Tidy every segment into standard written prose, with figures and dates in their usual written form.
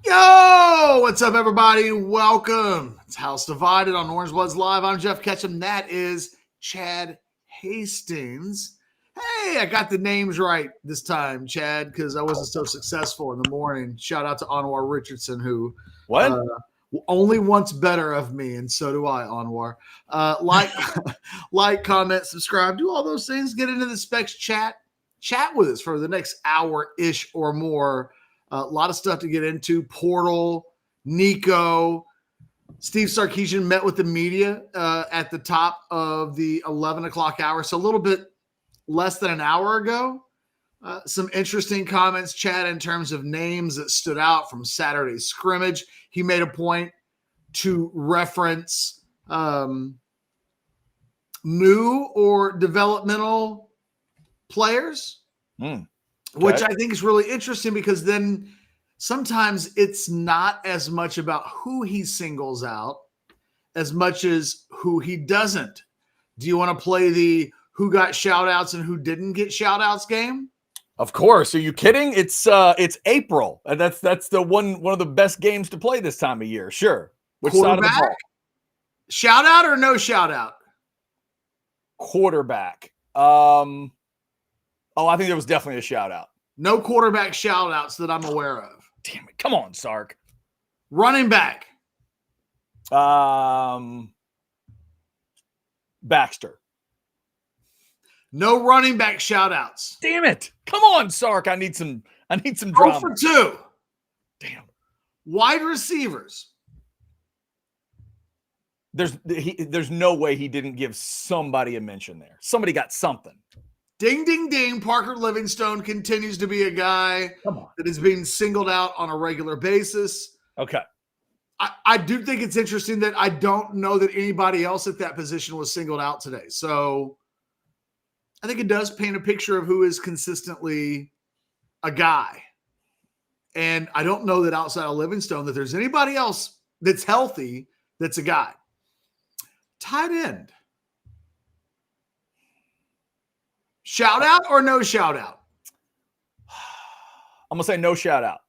Yo, what's up, everybody? Welcome. It's House Divided on Orange Bloods Live. I'm Jeff Ketchum. That is Chad Hastings. Hey, I got the names right this time, Chad, because I wasn't so successful in the morning. Shout out to Anwar Richardson, who only wants better of me, and so do I, Anwar. Like, comment, subscribe, do all those things. Get into the specs chat. Chat with us for the next hour-ish or more. A lot of stuff to get into. Portal, Nico, Steve Sarkisian met with the media at the top of the 11 o'clock hour. So a little bit less than an hour ago. Some interesting comments, Chad, in terms of names that stood out from Saturday's scrimmage. He made a point to reference new or developmental players. Okay. Which I think is really interesting because then sometimes it's not as much about who he singles out as much as who he doesn't. Do you want to play the who got shout outs and who didn't get shout outs game? Of course. Are you kidding? It's April. That's the one of the best games to play this time of year. Sure. Which side of the ball? Shout out or no shout out? Quarterback. I think there was definitely a shout-out. No quarterback shout-outs that I'm aware of. Damn it. Come on, Sark. Running back. Baxter. No running back shout-outs. Damn it. Come on, Sark. I need some drama. 0 for 2. Damn. Wide receivers. There's no way he didn't give somebody a mention there. Somebody got something. Ding, ding, ding. Parker Livingstone continues to be a guy that is being singled out on a regular basis. Okay. I do think it's interesting that I don't know that anybody else at that position was singled out today. So I think it does paint a picture of who is consistently a guy. And I don't know that outside of Livingstone that there's anybody else that's healthy that's a guy. Tight end. Shout out or no shout out? I'm going to say no shout out.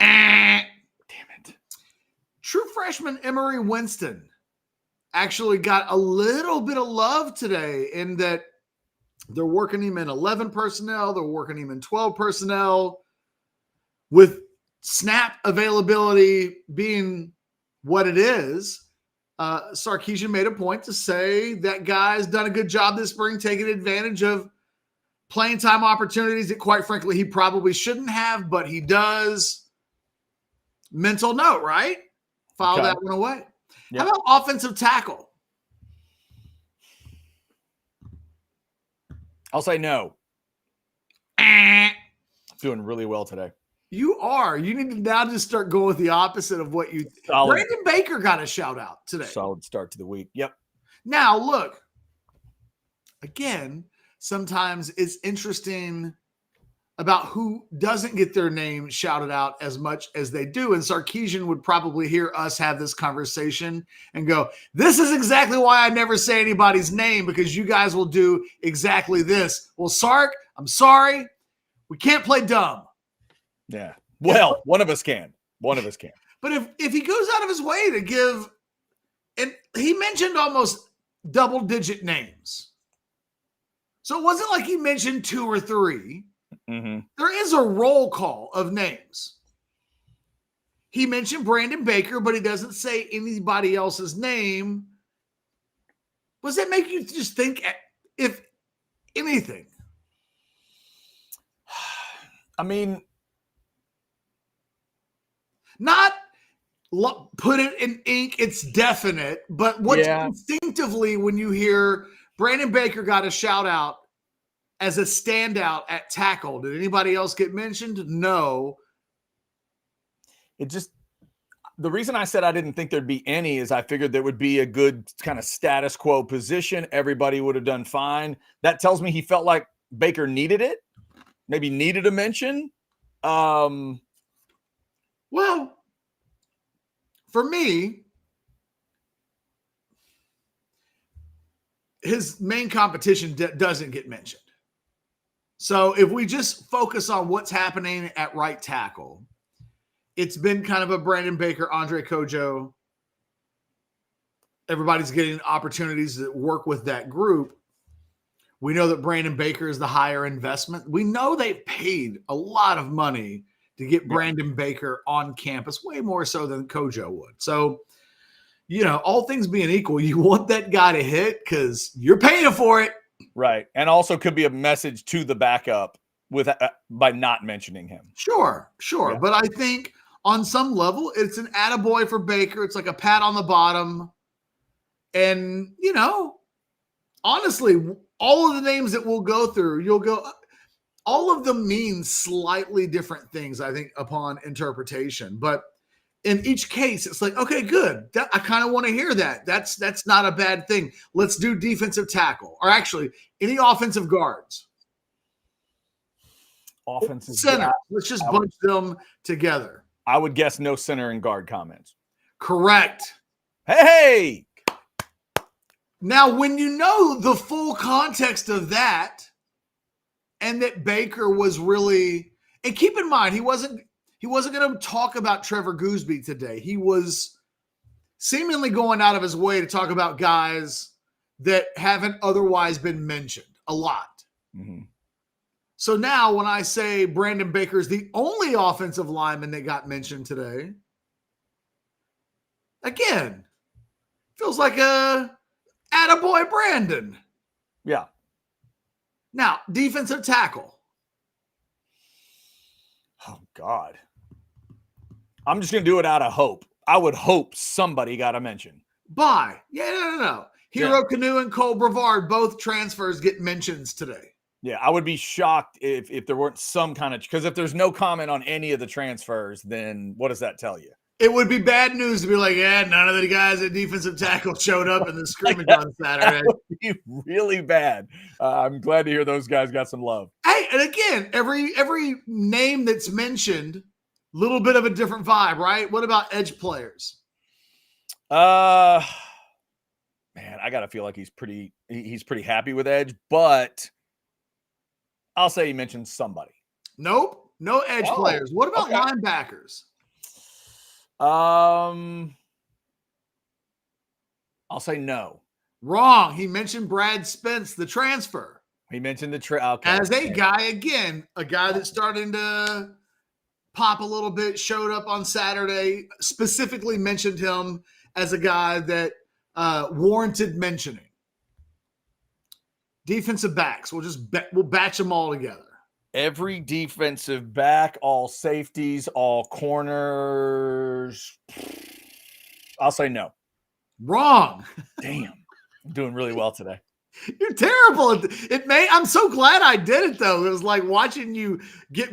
Damn it. True freshman Emery Winston actually got a little bit of love today in that they're working him in 11 personnel. They're working him in 12 personnel with snap availability being what it is. Sarkisian made a point to say that guy's done a good job this spring taking advantage of playing time opportunities that, quite frankly, he probably shouldn't have, but he does. Mental note, right? File that one away. Yep. How about offensive tackle? I'll say no. Doing really well today. You are. You need to now just start going with the opposite of what you. Brandon Baker got a shout out today. Solid start to the week. Yep. Now, look. Again, sometimes it's interesting about who doesn't get their name shouted out as much as they do. And Sarkisian would probably hear us have this conversation and go, this is exactly why I never say anybody's name, because you guys will do exactly this. Well, Sark, I'm sorry. We can't play dumb. Yeah. Well, one of us can. One of us can. But if he goes out of his way to give, and he mentioned almost double-digit names. So it wasn't like he mentioned 2 or 3. Mm-hmm. There is a roll call of names. He mentioned Brandon Baker, but he doesn't say anybody else's name. Does that make you just think, if anything? I mean, not put it in ink, it's definite, but what's instinctively when you hear Brandon Baker got a shout out as a standout at tackle, did anybody else get mentioned? No. The reason I said I didn't think there'd be any is I figured there would be a good kind of status quo position. Everybody would have done fine. That tells me he felt like Baker needed it, maybe needed a mention. Well, for me, his main competition doesn't get mentioned. So if we just focus on what's happening at right tackle, it's been kind of a Brandon Baker, Andre Kojo. Everybody's getting opportunities to work with that group. We know that Brandon Baker is the higher investment. We know they've paid a lot of money to get Brandon Baker on campus, way more so than Kojo would. So, all things being equal, you want that guy to hit because you're paying for it. Right. And also could be a message to the backup by not mentioning him. Sure. Yeah. But I think on some level, it's an attaboy for Baker. It's like a pat on the bottom. And, honestly, all of the names that we'll go through, all of them mean slightly different things, I think, upon interpretation. But in each case, it's like, okay, good. I kind of want to hear that. That's not a bad thing. Let's do defensive tackle, or actually any offensive guards. Offensive center. Let's just bunch them together. I would guess no center and guard comments. Correct. Hey! Now, when you know the full context of that, and that Baker was really, and keep in mind, he wasn't going to talk about Trevor Gooseby today. He was seemingly going out of his way to talk about guys that haven't otherwise been mentioned a lot. Mm-hmm. So now when I say Brandon Baker is the only offensive lineman that got mentioned today, again, feels like a attaboy Brandon. Yeah. Now, defensive tackle. Oh, God. I'm just going to do it out of hope. I would hope somebody got a mention. No. Hero Canoe and Cole Brevard, both transfers get mentions today. Yeah, I would be shocked if there weren't some kind of – because if there's no comment on any of the transfers, then what does that tell you? It would be bad news to be like, none of the guys at defensive tackle showed up in the scrimmage on Saturday. That would be really bad. I'm glad to hear those guys got some love. Hey, and again, every name that's mentioned, little bit of a different vibe, right? What about edge players? Man, I got to feel like he's pretty happy with edge, but I'll say he mentioned somebody. Nope, no edge players. What about linebackers? I'll say no. Wrong. He mentioned Brad Spence, the transfer. He mentioned as a guy, again, a guy that's starting to pop a little bit, showed up on Saturday, specifically mentioned him as a guy that warranted mentioning. Defensive backs. We'll batch them all together. Every defensive back, all safeties, all corners. I'll say no. Wrong. Damn. I'm doing really well today. You're terrible. I'm so glad I did it though. It was like watching you get.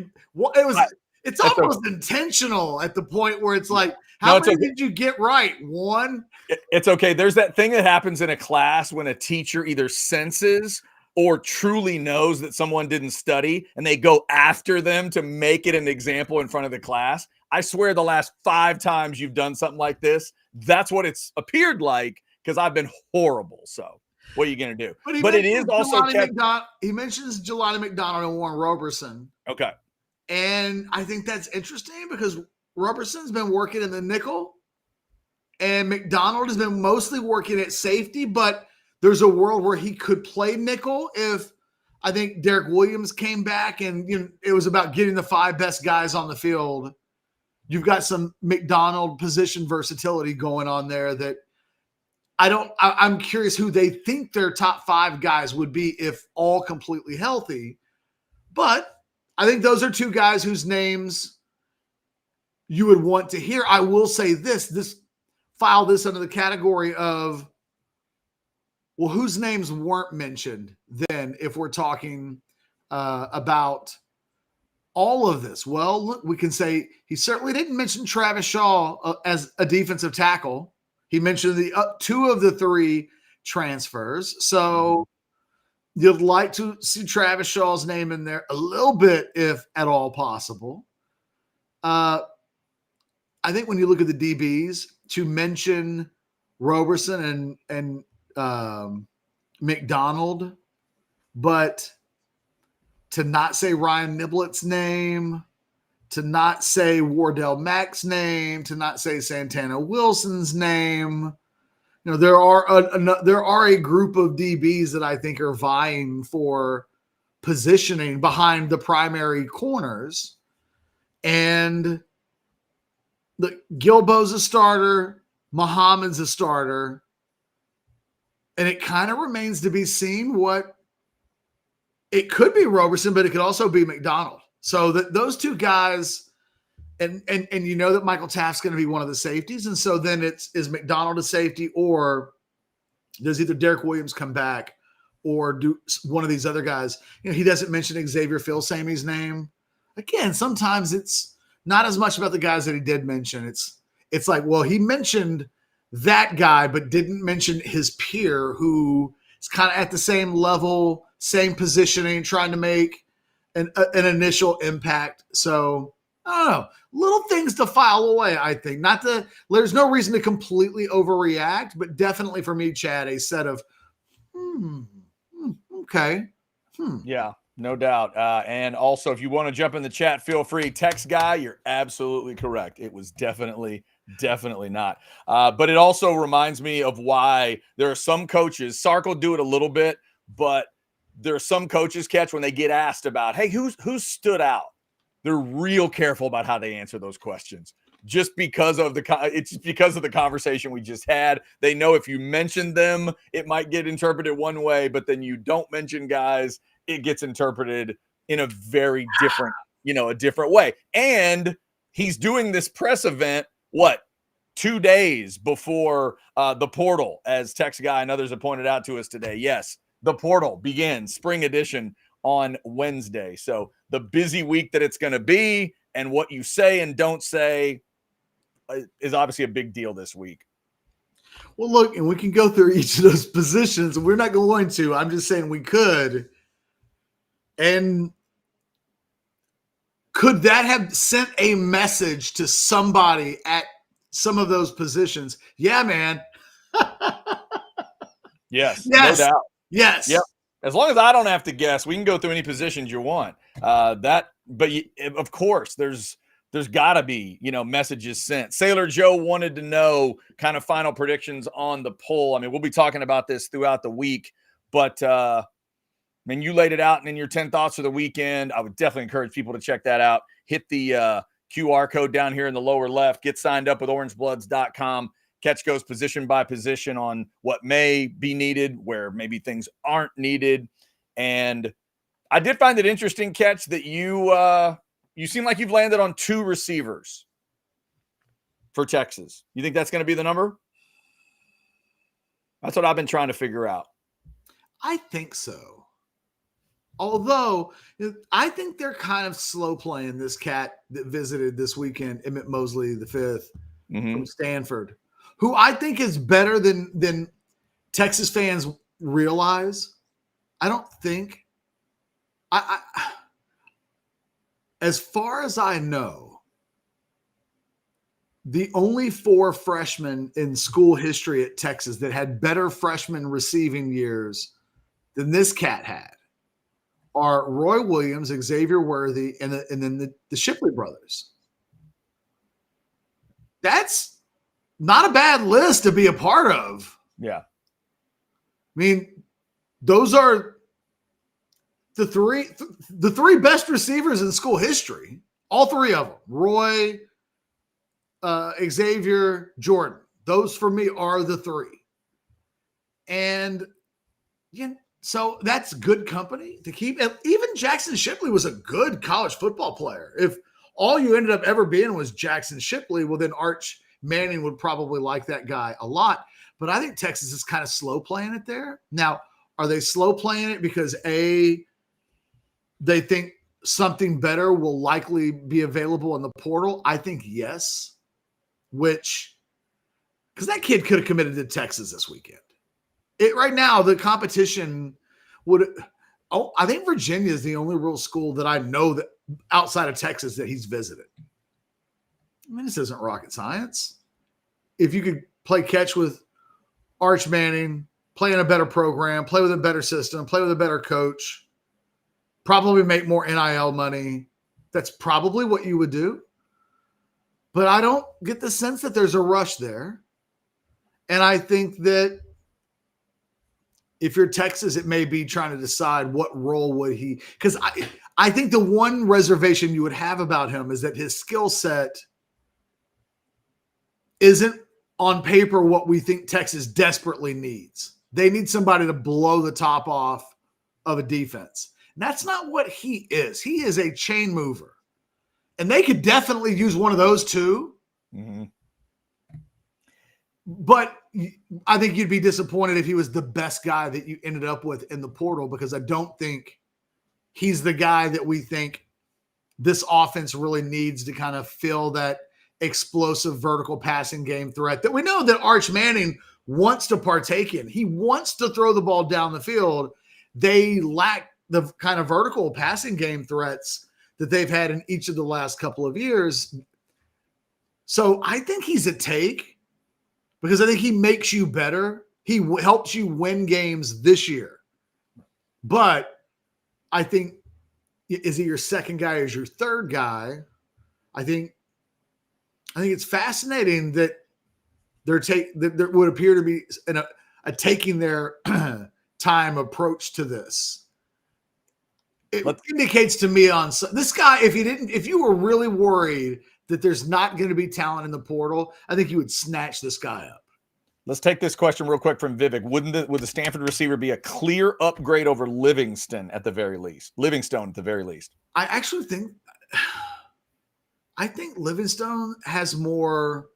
It's almost intentional at the point where it's like, how many did you get right? One. It's okay. There's that thing that happens in a class when a teacher either senses or truly knows that someone didn't study and they go after them to make it an example in front of the class. I swear the last 5 times you've done something like this, that's what it's appeared like, because I've been horrible. So what are you going to do? But it is also he mentions Jelani McDonald and Warren Roberson. Okay. And I think that's interesting because Roberson's been working in the nickel and McDonald has been mostly working at safety, but there's a world where he could play nickel if I think Derek Williams came back and it was about getting the 5 best guys on the field. You've got some McDonald position versatility going on there that I'm curious who they think their top 5 guys would be if all completely healthy. But I think those are 2 guys whose names you would want to hear. I will say this file this under the category of, well, whose names weren't mentioned then if we're talking about all of this? Well, look, we can say he certainly didn't mention Travis Shaw as a defensive tackle. He mentioned the 2 of the 3 transfers. So you'd like to see Travis Shaw's name in there a little bit, if at all possible. I think when you look at the DBs, to mention Roberson and McDonald, but to not say Ryan Niblett's name, to not say Wardell Mack's name, to not say Santana Wilson's name. You know, there are a group of DBs that I think are vying for positioning behind the primary corners. And Gilbo's a starter, Muhammad's a starter, and it kind of remains to be seen what it could be Roberson, but it could also be McDonald. So those two guys, and you know that Michael Taft's going to be one of the safeties, and so then is McDonald a safety, or does either Derek Williams come back, or do one of these other guys? You know, he doesn't mention Xavier Philsamey's name. Again, sometimes it's not as much about the guys that he did mention. It's like, well, he mentioned that guy, but didn't mention his peer who is kind of at the same level, same positioning, trying to make an initial impact. So I don't know, little things to file away. I think there's no reason to completely overreact, but definitely for me, Chad, a set of, okay. Yeah, no doubt. And also, if you want to jump in the chat, feel free. Text guy, you're absolutely correct. It was definitely not. But it also reminds me of why there are some coaches, Sark will do it a little bit, but there are some coaches, Catch, when they get asked about, hey, who stood out? They're real careful about how they answer those questions. Just because of the conversation we just had. They know if you mention them, it might get interpreted one way, but then you don't mention guys, it gets interpreted in a very different, a different way. And he's doing this press event, 2 days before the portal, as Text Guy and others have pointed out to us today. Yes, the portal begins, spring edition, on Wednesday. So the busy week that it's going to be and what you say and don't say is obviously a big deal this week. Well, look, and we can go through each of those positions. We're not going to. I'm just saying we could. And could that have sent a message to somebody at some of those positions? Yeah, man. Yes, no doubt. Yes. Yep. As long as I don't have to guess, we can go through any positions you want. But of course, there's got to be, messages sent. Sailor Joe wanted to know kind of final predictions on the poll. I mean, we'll be talking about this throughout the week, but you laid it out, and in your 10 thoughts for the weekend, I would definitely encourage people to check that out. Hit the QR code down here in the lower left. Get signed up with orangebloods.com. Catch goes position by position on what may be needed, where maybe things aren't needed. And I did find it interesting, Catch, that you seem like you've landed on 2 receivers for Texas. You think that's going to be the number? That's what I've been trying to figure out. I think so. Although I think they're kind of slow playing this cat that visited this weekend, Emmett Mosley the fifth from Stanford, who I think is better than Texas fans realize. I don't think as far as I know, the only 4 freshmen in school history at Texas that had better freshman receiving years than this cat had are Roy Williams, Xavier Worthy, and then the Shipley brothers. That's not a bad list to be a part of. Yeah. I mean, those are the three best receivers in school history. All 3 of them. Roy, Xavier, Jordan. Those for me are the 3. And so that's good company to keep. And even Jackson Shipley was a good college football player. If all you ended up ever being was Jackson Shipley, well, then Arch Manning would probably like that guy a lot. But I think Texas is kind of slow playing it there. Now, are they slow playing it because they think something better will likely be available in the portal? I think yes. Because that kid could have committed to Texas this weekend. Right now, the competition I think Virginia is the only real school that I know that outside of Texas that he's visited. I mean, this isn't rocket science. If you could play catch with Arch Manning, play in a better program, play with a better system, play with a better coach, probably make more NIL money, That's probably what you would do. But I don't get the sense that there's a rush there. And I think that if you're Texas, it may be trying to decide what role would he, because I think the one reservation you would have about him is that his skill set isn't on paper what we think Texas desperately needs. They need somebody to blow the top off of a defense. And that's not what he is. He is a chain mover. And they could definitely use one of those too. Mm-hmm. But I think you'd be disappointed if he was the best guy that you ended up with in the portal, because I don't think he's the guy that we think this offense really needs to kind of fill that explosive vertical passing game threat that we know that Arch Manning wants to partake in. He wants to throw the ball down the field. They lack the kind of vertical passing game threats that they've had in each of the last couple of years. So I think he's a take, because I think he makes you better. He helps you win games this year. But I think, is he your second guy or is your third guy? I think it's fascinating that there would appear to be a taking their time approach to this. It indicates to me on this guy, if you were really worried that there's not going to be talent in the portal, I think you would snatch this guy up. Let's take this question real quick from Vivek. Would the Stanford receiver be a clear upgrade over Livingstone at the very least? I actually think Livingstone has more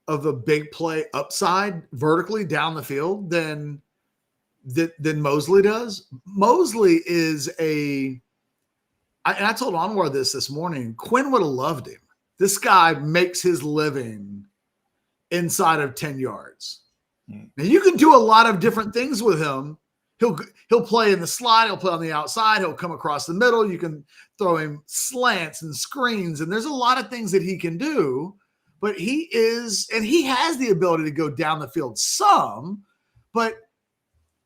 of a big play upside vertically down the field than Mosley does. Mosley is and I told Anwar this morning. Quinn would have loved him. This guy makes his living inside of 10 yards. Now you can do a lot of different things with him. He'll play in the slot. He'll play on the outside. He'll come across the middle. You can throw him slants and screens, and there's a lot of things that he can do. But he has the ability to go down the field some, but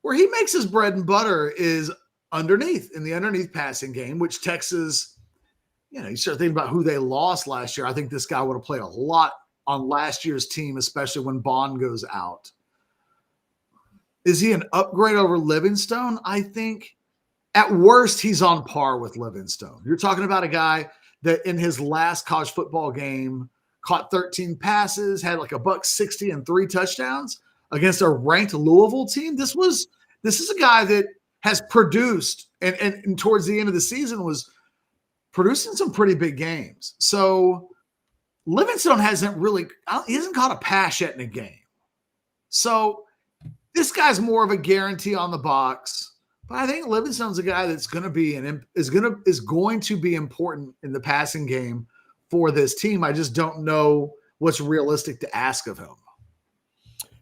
where he makes his bread and butter is in the underneath passing game, which Texas, you start thinking about who they lost last year. I think this guy would have played a lot on last year's team, especially when Bond goes out. Is he an upgrade over Livingstone? I think at worst he's on par with Livingstone. You're talking about a guy that in his last college football game caught 13 passes, had like $160 and 3 touchdowns against a ranked Louisville team. This is a guy that has produced and towards the end of the season was producing some pretty big games. So Livingstone he hasn't caught a pass yet in a game. So this guy's more of a guarantee on the box. But I think Livingstone's a guy that's going to be is going to be important in the passing game for this team. I just don't know what's realistic to ask of him.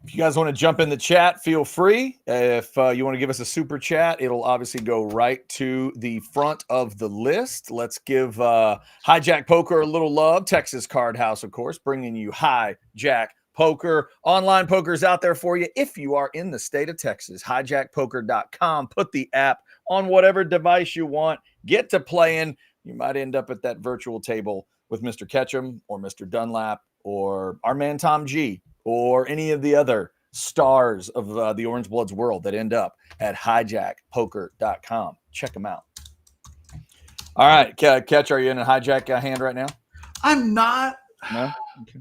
If you guys want to jump in the chat, feel free. If you want to give us a super chat, it'll obviously go right to the front of the list. Let's give Hijack Poker a little love. Texas Card House, of course, bringing you Hijack Poker. Online poker's out there for you if you are in the state of Texas. Hijackpoker.com. Put the app on whatever device you want. Get to playing. You might end up at that virtual table with Mr. Ketchum or Mr. Dunlap or our man Tom G or any of the other stars of the Orange Bloods world that end up at hijackpoker.com. Check them out. All right, Ketch, are you in a hijack hand right now? I'm not. No? Okay.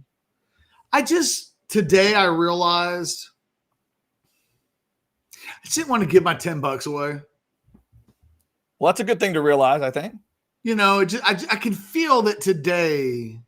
Today I realized I just didn't want to give my $10 away. Well, that's a good thing to realize, I think. I can feel that today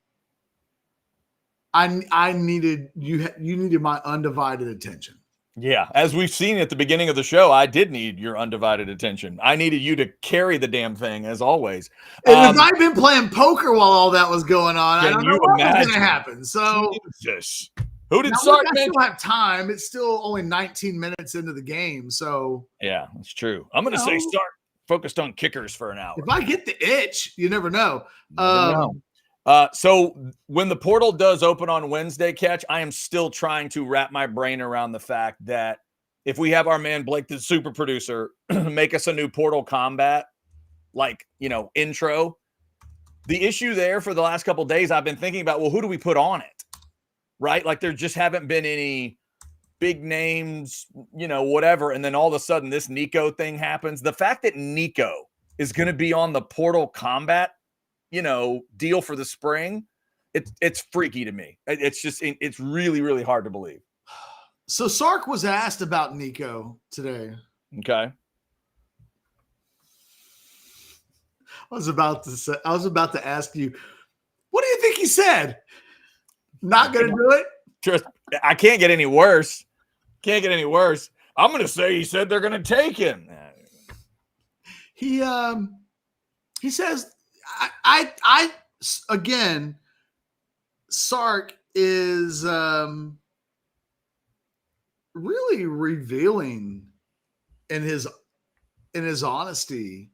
I needed you needed my undivided attention. Yeah, as we've seen at the beginning of the show, I did need your undivided attention. I needed you to carry the damn thing, as always. And if I'd been playing poker while all that was going on, I don't know what was going to happen. So, Jesus. Who did I Sark still have time. It's still only 19 minutes into the game. So, yeah, that's true. I'm going to say Sark focused on kickers for an hour. If I get the itch, you never know. So when the portal does open on Wednesday, Catch, I am still trying to wrap my brain around the fact that if we have our man Blake, the super producer, make us a new Portal Combat, intro, The issue there for the last couple of days, I've been thinking about, well, who do we put on it? Right? Like there just haven't been any big names, whatever. And then all of a sudden this Nico thing happens. The fact that Nico is going to be on the Portal Combat, deal for the spring, it's freaky to me. It's really, really hard to believe. So Sark was asked about Nico today. Okay. I was about to ask you, what do you think he said? Not going to do it? I can't get any worse. I'm going to say he said they're going to take him. He says, I again, Sark is really revealing in his honesty.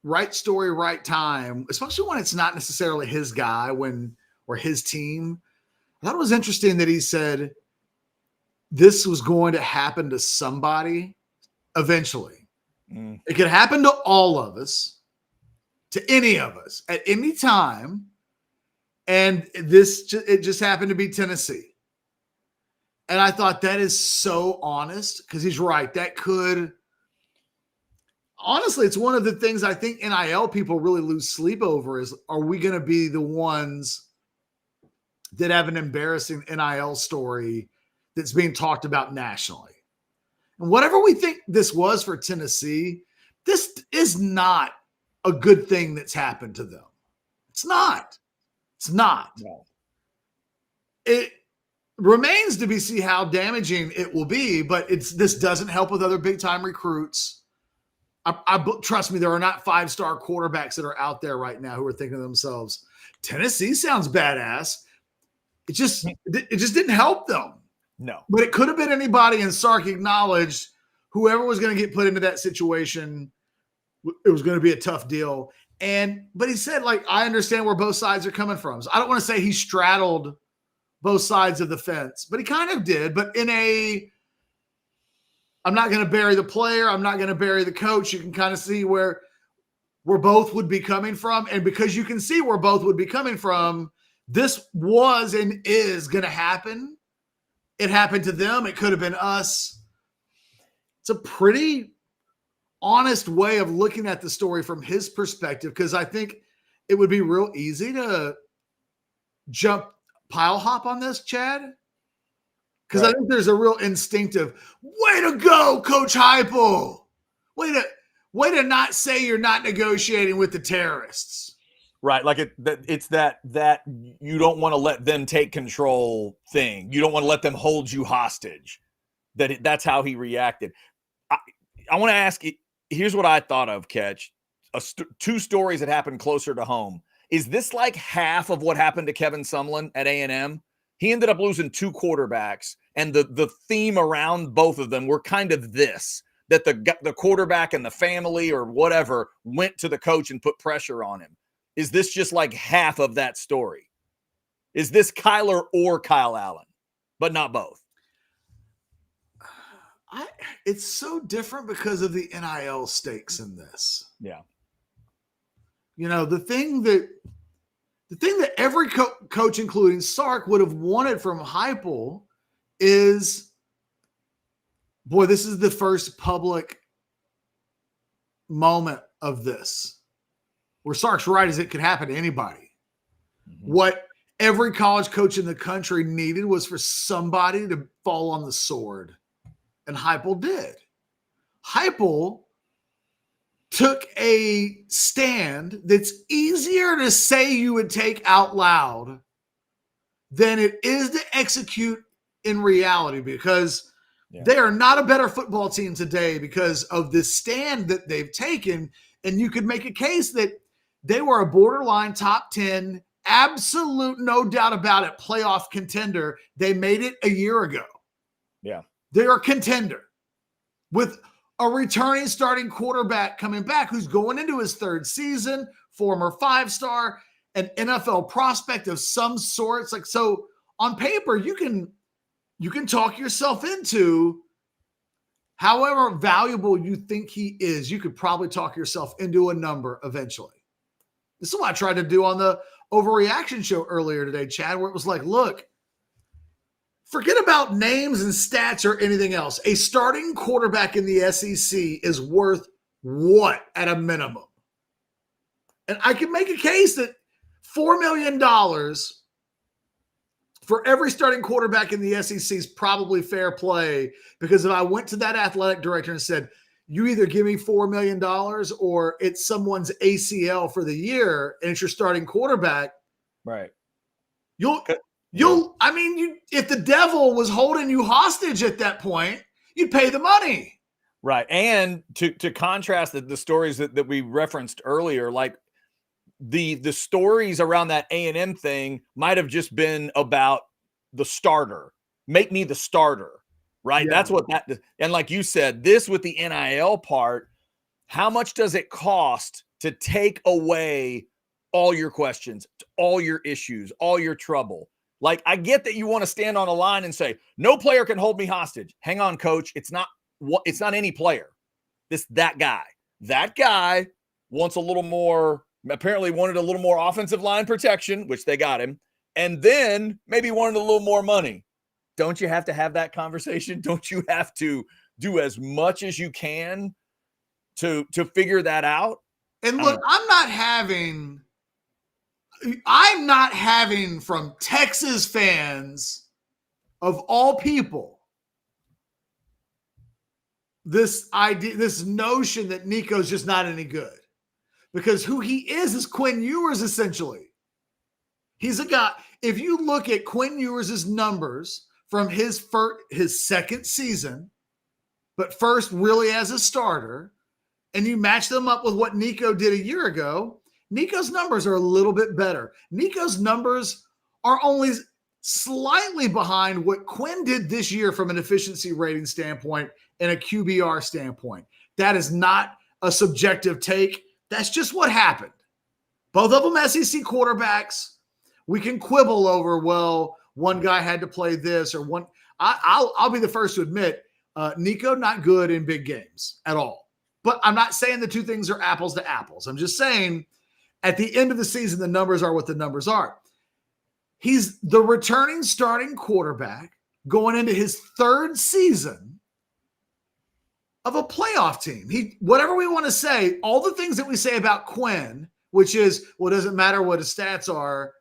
Right story, right time, especially when it's not necessarily his guy or his team. I thought it was interesting that he said this was going to happen to somebody eventually. It could happen to all of us, to any of us at any time. And it just happened to be Tennessee. And I thought that is so honest because he's right. That could, honestly, it's one of the things I think NIL people really lose sleep over is, are we going to be the ones that have an embarrassing NIL story that's being talked about nationally? And whatever we think this was for Tennessee, this is not a good thing that's happened to them. It's not. No. It remains to be seen how damaging it will be, but this doesn't help with other big-time recruits. Trust me, there are not 5-star quarterbacks that are out there right now who are thinking to themselves, Tennessee sounds badass. It just didn't help them. No. But it could have been anybody, and Sark acknowledged whoever was going to get put into that situation, it was going to be a tough deal. But he said, I understand where both sides are coming from. So I don't want to say he straddled both sides of the fence, but he kind of did. But I'm not going to bury the player. I'm not going to bury the coach. You can kind of see where both would be coming from. And because you can see where both would be coming from, this was and is going to happen. It happened to them. It could have been us. It's a pretty honest way of looking at the story from his perspective, because I think it would be real easy to pile hop on this, Chad. Because right. I think there's a real instinctive, way to go, Coach Heupel. Way to not say you're not negotiating with the terrorists. Right. Like it's that you don't want to let them take control thing. You don't want to let them hold you hostage. That's how he reacted. I want to ask you, here's what I thought of, Catch. Two stories that happened closer to home. Is this like half of what happened to Kevin Sumlin at A&M? He ended up losing 2 quarterbacks, and the theme around both of them were kind of this, that the quarterback and the family or whatever went to the coach and put pressure on him. Is this just like half of that story? Is this Kyler or Kyle Allen, but not both? It's so different because of the NIL stakes in this. Yeah. The thing that every coach, including Sark, would have wanted from Heupel is, boy, this is the first public moment of this, where Sark's right as it could happen to anybody. Mm-hmm. What every college coach in the country needed was for somebody to fall on the sword. And Heupel did. Heupel took a stand that's easier to say you would take out loud than it is to execute in reality, because they are not a better football team today because of this stand that they've taken. And you could make a case that they were a borderline top 10, absolute, no doubt about it, playoff contender. They made it a year ago. Yeah. They're a contender with a returning starting quarterback coming back who's going into his 3rd season, former 5-star, an NFL prospect of some sorts. So on paper, you can talk yourself into, however valuable you think he is, you could probably talk yourself into a number eventually. This is what I tried to do on the Overreaction show earlier today, Chad, where it was like, look, forget about names and stats or anything else. A starting quarterback in the SEC is worth what at a minimum? And I can make a case that $4 million for every starting quarterback in the SEC is probably fair play, because if I went to that athletic director and said, you either give me $4 million or it's someone's ACL for the year and it's your starting quarterback, right? If the devil was holding you hostage at that point, you'd pay the money. Right. And to contrast the stories that we referenced earlier, like the stories around that A&M thing might have just been about the starter. Make me the starter, right? Yeah. That's what that, and like you said, this with the NIL part, how much does it cost to take away all your questions, all your issues, all your trouble? Like, I get that you want to stand on a line and say, no player can hold me hostage. Hang on, coach. It's not any player. That guy wants a little more, apparently wanted a little more offensive line protection, which they got him, and then maybe wanted a little more money. Don't you have to have that conversation? Don't you have to do as much as you can to figure that out? And look, I'm not having from Texas fans of all people this idea, this notion that Nico's just not any good, because who he is Quinn Ewers. Essentially, he's a guy. If you look at Quinn Ewers' numbers from his second season, but first really as a starter, and you match them up with what Nico did a year ago, Nico's numbers are a little bit better. Nico's numbers are only slightly behind what Quinn did this year from an efficiency rating standpoint and a QBR standpoint. That is not a subjective take. That's just what happened. Both of them SEC quarterbacks. We can quibble over, well, one guy had to play this or one. I'll be the first to admit, Nico not good in big games at all. But I'm not saying the two things are apples to apples. I'm just saying at the end of the season, the numbers are what the numbers are. He's the returning starting quarterback going into his third season of a playoff team. Whatever we want to say, all the things that we say about Quinn, which is, well, it doesn't matter what his stats are,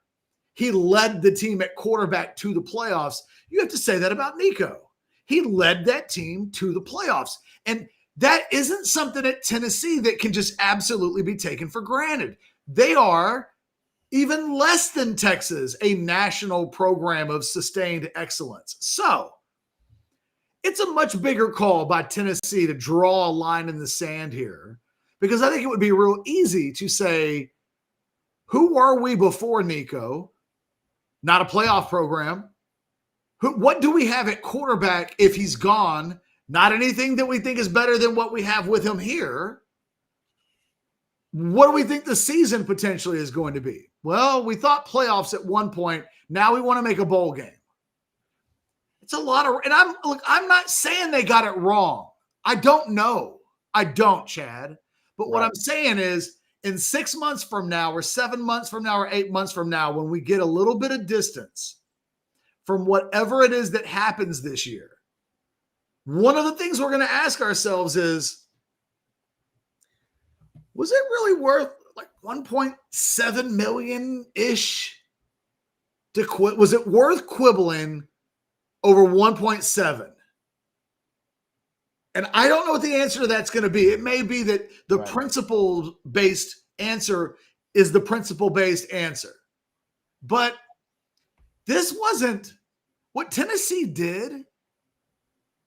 he led the team at quarterback to the playoffs. You have to say that about Nico. He led that team to the playoffs. And that isn't something at Tennessee that can just absolutely be taken for granted. They are, even less than Texas, a national program of sustained excellence. So it's a much bigger call by Tennessee to draw a line in the sand here, because I think it would be real easy to say, who were we before Nico? Not a playoff program. What do we have at quarterback if he's gone? Not anything that we think is better than what we have with him here. What do we think the season potentially is going to be? Well, we thought playoffs at one point. Now we want to make a bowl game. It's a lot of, and I'm not saying they got it wrong. I don't know. I don't, Chad. But what I'm saying is, in 6 months from now, or 7 months from now, or 8 months from now, when we get a little bit of distance from whatever it is that happens this year, one of the things we're going to ask ourselves is, was it really worth like 1.7 million-ish to quit? Was it worth quibbling over 1.7? And I don't know what the answer to that's going to be. It may be that the principle-based answer is the principle-based answer. But this wasn't what Tennessee did,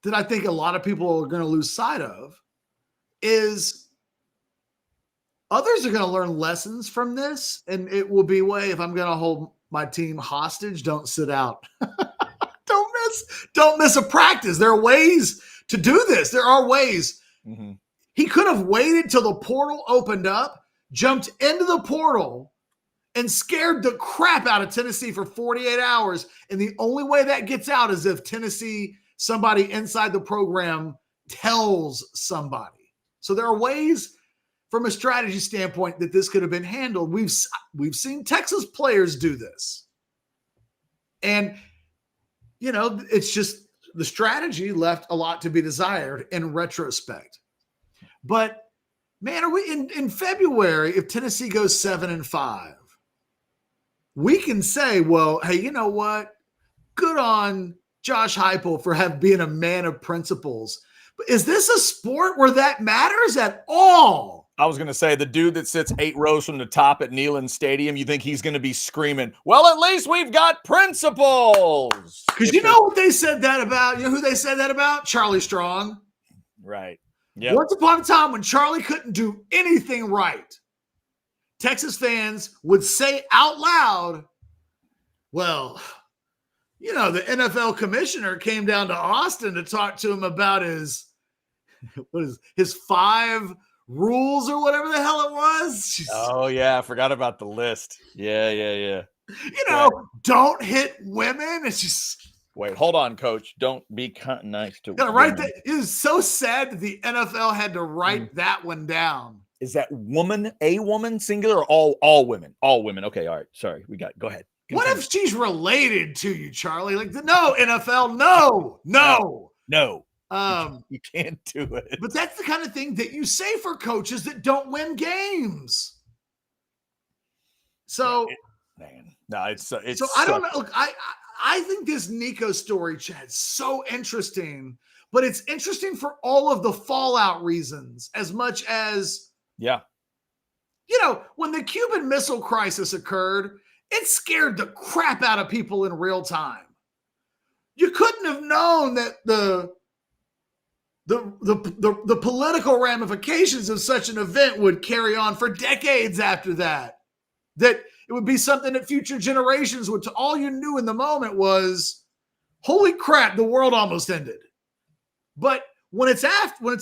that I think a lot of people are going to lose sight of, is others are going to learn lessons from this. And it will be, if I'm going to hold my team hostage, don't sit out. Don't miss a practice. There are ways to do this. There are ways. Mm-hmm. He could have waited till the portal opened up, jumped into the portal, and scared the crap out of Tennessee for 48 hours. And the only way that gets out is if Tennessee, somebody inside the program, tells somebody. So there are ways from a strategy standpoint that this could have been handled. We've seen Texas players do this. And, it's just the strategy left a lot to be desired in retrospect. But, man, are we in February, if Tennessee goes 7-5, we can say, well, hey, you know what? Good on Josh Heupel for being a man of principles. But is this a sport where that matters at all? I was going to say, the dude that sits 8 rows from the top at Neyland Stadium, you think he's going to be screaming, well, at least we've got principles. Because you know what they said that about? You know who they said that about? Charlie Strong. Right. Yeah. Once upon a time when Charlie couldn't do anything right, Texas fans would say out loud, well, the NFL commissioner came down to Austin to talk to him about his 5 rules or whatever the hell it was. Oh, yeah. I forgot about the list. Yeah. Don't hit women. It's just. Wait, hold on, coach. Don't be nice to women. Right. It is so sad that the NFL had to write that one down. Is that a woman singular or all women? All women. Okay. All right. Sorry. Go ahead. What if she's related to you, Charlie? Like, no, NFL, no. You can't do it. But that's the kind of thing that you say for coaches that don't win games. So, it's so I don't know. Look, I think this Nico story, Chad, so interesting, but it's interesting for all of the fallout reasons as much as, when the Cuban Missile Crisis occurred, it scared the crap out of people in real time. You couldn't have known that the political ramifications of such an event would carry on for decades after that. That it would be something that future generations would. All you knew in the moment was, holy crap, the world almost ended. But when it's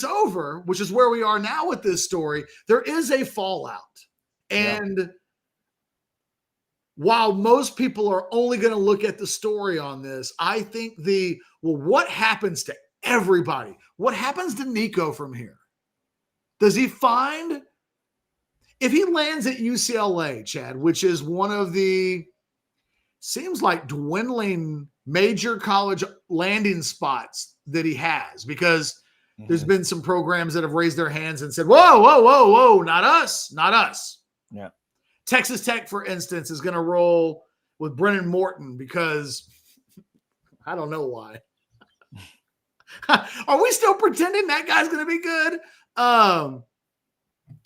over, which is where we are now with this story, there is a fallout. And while most people are only going to look at the story on this, I think what happens to everybody? What happens to Nico from here? Does he find, if he lands at UCLA, Chad, which is one of the, seems like dwindling major college landing spots that he has, because there's been some programs that have raised their hands and said, whoa, not us. Yeah. Texas Tech, for instance, is going to roll with Brennan Morton because I don't know why. Are we still pretending that guy's going to be good? I'm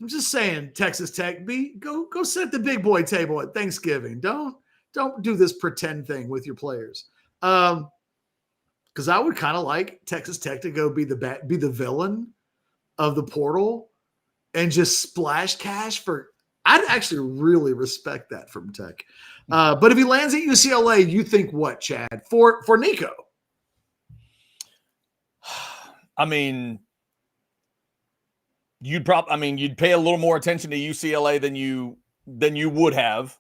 just saying, Texas Tech, go sit at the big boy table at Thanksgiving. Don't do this pretend thing with your players. Because I would kind of like Texas Tech to go be the villain of the portal and just splash cash for. I'd actually really respect that from Tech. But if he lands at UCLA, you think what, Chad, for Nico? I mean, you'd pay a little more attention to UCLA than you would have.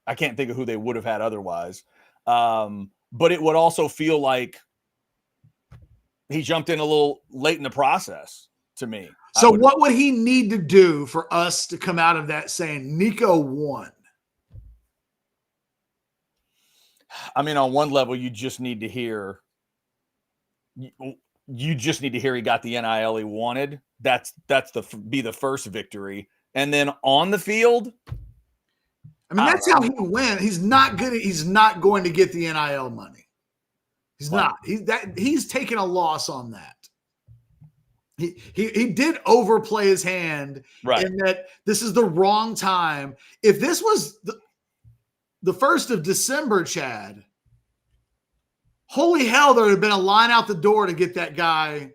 I can't think of who they would have had otherwise. But it would also feel like he jumped in a little late in the process to me. So what would he need to do for us to come out of that saying Nico won? I mean, on one level, you just need to hear he got the NIL he wanted. That's the first victory. And then on the field, I mean, that's how he wins. He's not going to get the NIL money. He's not. He's taking a loss on that. He did overplay his hand, right, in that this is the wrong time. If this was the 1st of December, Chad, holy hell, there would have been a line out the door to get that guy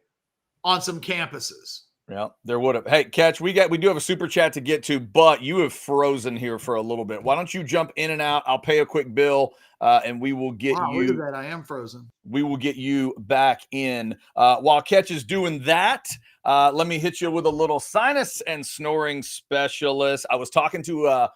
on some campuses. Yeah, there would have. Hey, Catch, we do have a super chat to get to, but you have frozen here for a little bit. Why don't you jump in and out? I'll pay a quick bill, and we will get you. Look at that. I am frozen. We will get you back in. While Catch is doing that, let me hit you with a little sinus and snoring specialist. I was talking to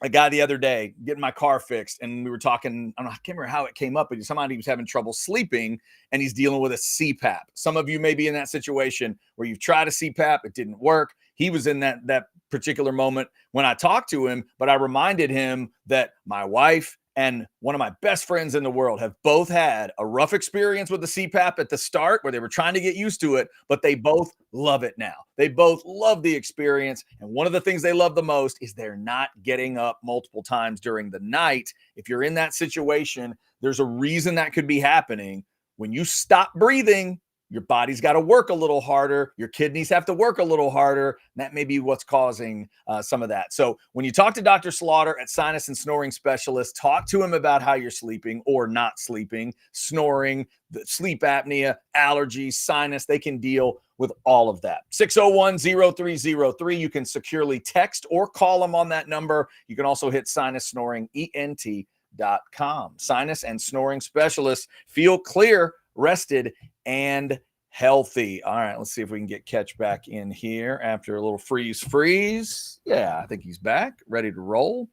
a guy the other day getting my car fixed, and we were talking. I can't remember how it came up, but somehow he was having trouble sleeping, and he's dealing with a CPAP. Some of you may be in that situation where you've tried a CPAP, it didn't work. He was in that particular moment when I talked to him, but I reminded him that my wife and one of my best friends in the world have both had a rough experience with the CPAP at the start where they were trying to get used to it, but they both love it now. They both love the experience. And one of the things they love the most is they're not getting up multiple times during the night. If you're in that situation, there's a reason that could be happening. When you stop breathing, your body's got to work a little harder. Your kidneys have to work a little harder. And that may be what's causing some of that. So when you talk to Dr. Slaughter at Sinus and Snoring Specialist, talk to him about how you're sleeping or not sleeping, snoring, the sleep apnea, allergies, sinus. They can deal with all of that. 601-0303. You can securely text or call them on that number. You can also hit sinussnoringent.com. Sinus and Snoring Specialists. Feel clear, rested, and healthy. All right, let's see if we can get Catch back in here after a little freeze. Yeah, I think he's back, ready to roll.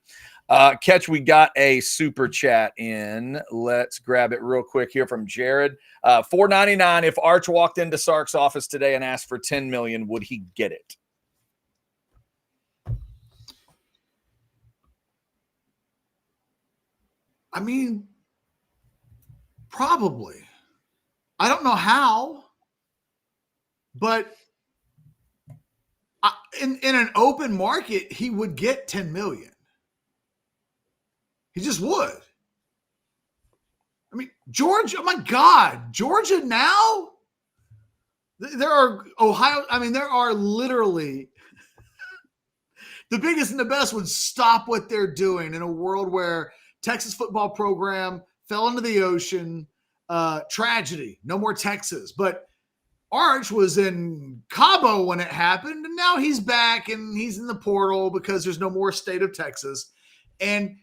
Catch, we got a super chat in. Let's grab it real quick here from Jared. $4.99. If Arch walked into Sark's office today and asked for $10 million, would he get it? I mean, probably. I don't know how, but in an open market, he would get 10 million. He just would. I mean, Georgia, oh my God, Georgia now? There are Ohio, I mean, there are literally the biggest and the best would stop what they're doing in a world where Texas football program fell into the ocean. Tragedy, no more Texas. But Arch was in Cabo when it happened, and now he's back and he's in the portal because there's no more state of Texas. And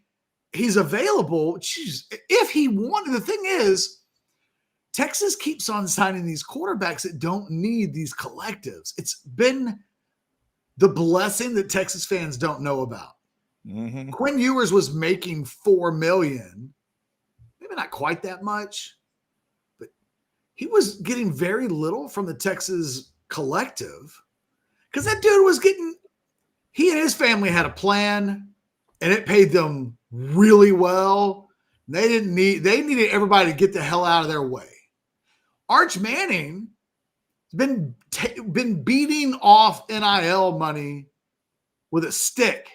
he's available. Jeez, if he wanted, the thing is, Texas keeps on signing these quarterbacks that don't need these collectives. It's been the blessing that Texas fans don't know about. Mm-hmm. Quinn Ewers was making $4 million, maybe not quite that much. He was getting very little from the Texas collective because that dude was getting, he and his family had a plan and it paid them really well. They needed everybody to get the hell out of their way. Arch Manning has been beating off NIL money with a stick.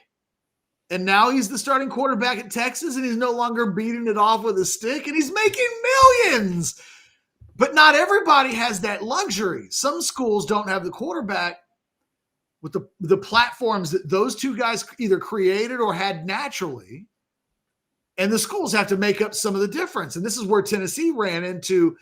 And now he's the starting quarterback at Texas and he's no longer beating it off with a stick and he's making millions. But not everybody has that luxury. Some schools don't have the quarterback with the platforms that those two guys either created or had naturally. And the schools have to make up some of the difference. And this is where Tennessee ran into,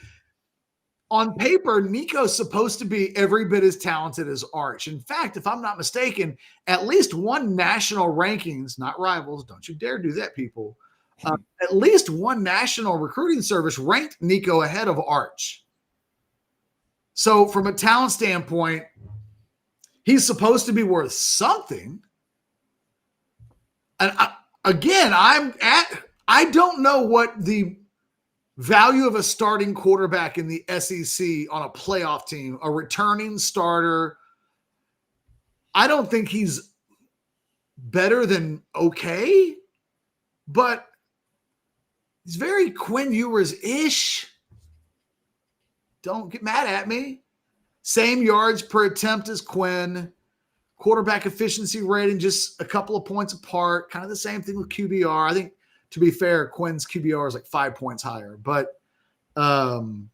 on paper, Nico's supposed to be every bit as talented as Arch. In fact, if I'm not mistaken, at least one national rankings, not rivals, don't you dare do that, people. At least one national recruiting service ranked Nico ahead of Arch. So from a talent standpoint, he's supposed to be worth something. And I don't know what the value of a starting quarterback in the SEC on a playoff team, a returning starter. I don't think he's better than okay, but he's very Quinn Ewers-ish. Don't get mad at me. Same yards per attempt as Quinn. Quarterback efficiency rating just a couple of points apart. Kind of the same thing with QBR. I think, to be fair, Quinn's QBR is like 5 points higher. But no,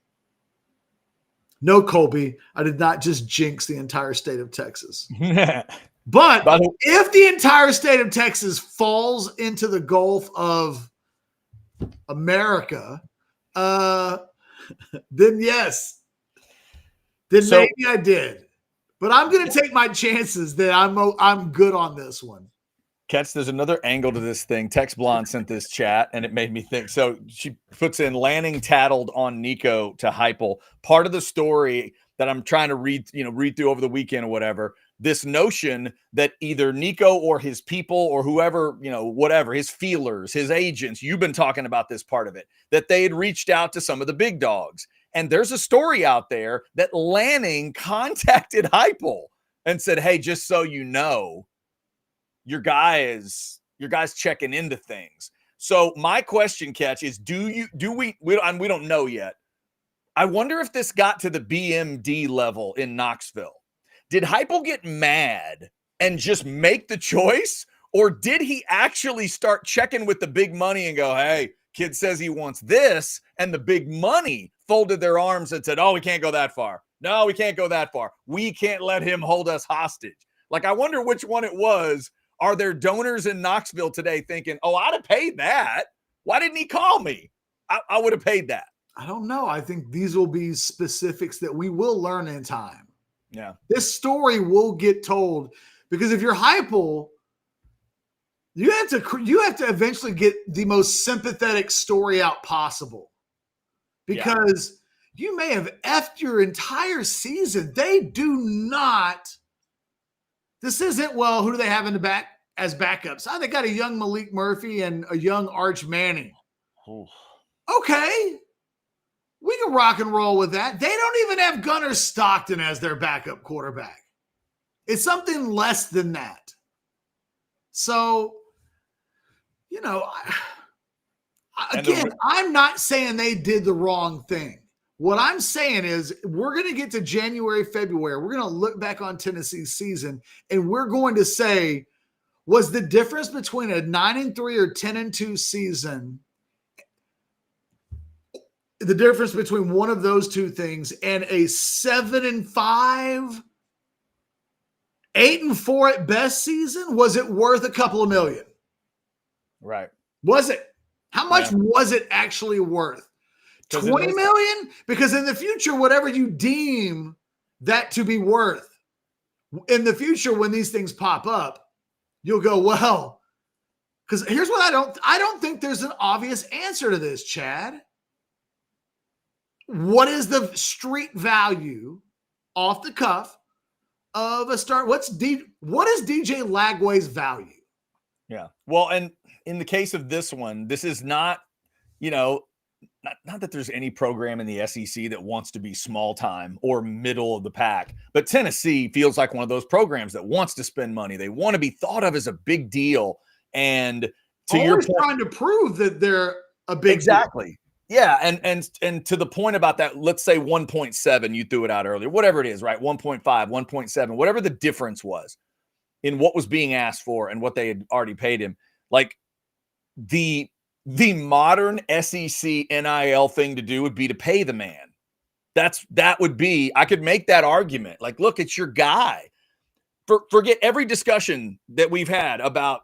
Colby, I did not just jinx the entire state of Texas. But if the entire state of Texas falls into the Gulf of America, then yes, then maybe I did. But I'm going to take my chances that I'm good on this one. Catch, there's another angle to this thing. Tex Blonde sent this chat, and it made me think. So she puts in Lanning tattled on Nico to Heupel. Part of the story that I'm trying to read through over the weekend or whatever, this notion that either Nico or his people or whoever, whatever, his feelers, his agents, you've been talking about this part of it, that they had reached out to some of the big dogs. And there's a story out there that Lanning contacted Heupel and said, hey, just so you know, your guy's checking into things. So my question, Catch, is we don't know yet. I wonder if this got to the BMD level in Knoxville. Did Heupel get mad and just make the choice? Or did he actually start checking with the big money and go, hey, kid says he wants this, and the big money folded their arms and said, oh, we can't go that far. No, we can't go that far. We can't let him hold us hostage. Like, I wonder which one it was. Are there donors in Knoxville today thinking, oh, I'd have paid that? Why didn't he call me? I would have paid that. I don't know. I think these will be specifics that we will learn in time. Yeah. This story will get told, because if you're Heupel, you have to eventually get the most sympathetic story out possible, because you may have effed your entire season. They do not. This isn't, well, who do they have in the back as backups? They got a young Malik Murphy and a young Arch Manning. Oof. Okay. We can rock and roll with that. They don't even have Gunnar Stockton as their backup quarterback. It's something less than that. So, I'm not saying they did the wrong thing. What I'm saying is we're going to get to January, February. We're going to look back on Tennessee's season, and we're going to say, was the difference between a 9-3 or 10-2 season, the difference between one of those two things and a 7-5, 8-4 at best season, was it worth a couple of million? Right. Was it? How much was it actually worth? 20 million? Because in the future, whatever you deem that to be worth, in the future, when these things pop up, you'll go, well, because here's what I don't think there's an obvious answer to this, Chad. What is the street value off the cuff of a start? What is DJ Lagway's value? Yeah. Well, and in the case of this one, this is not, not that there's any program in the SEC that wants to be small time or middle of the pack, but Tennessee feels like one of those programs that wants to spend money. They want to be thought of as a big deal. And to your point, trying to prove that they're a big deal. Yeah. And to the point about that, let's say 1.7, you threw it out earlier, whatever it is, right? 1.5, 1.7, whatever the difference was in what was being asked for and what they had already paid him. Like the modern SEC NIL thing to do would be to pay the man. That would be, I could make that argument. Like, look, it's your guy. Forget every discussion that we've had about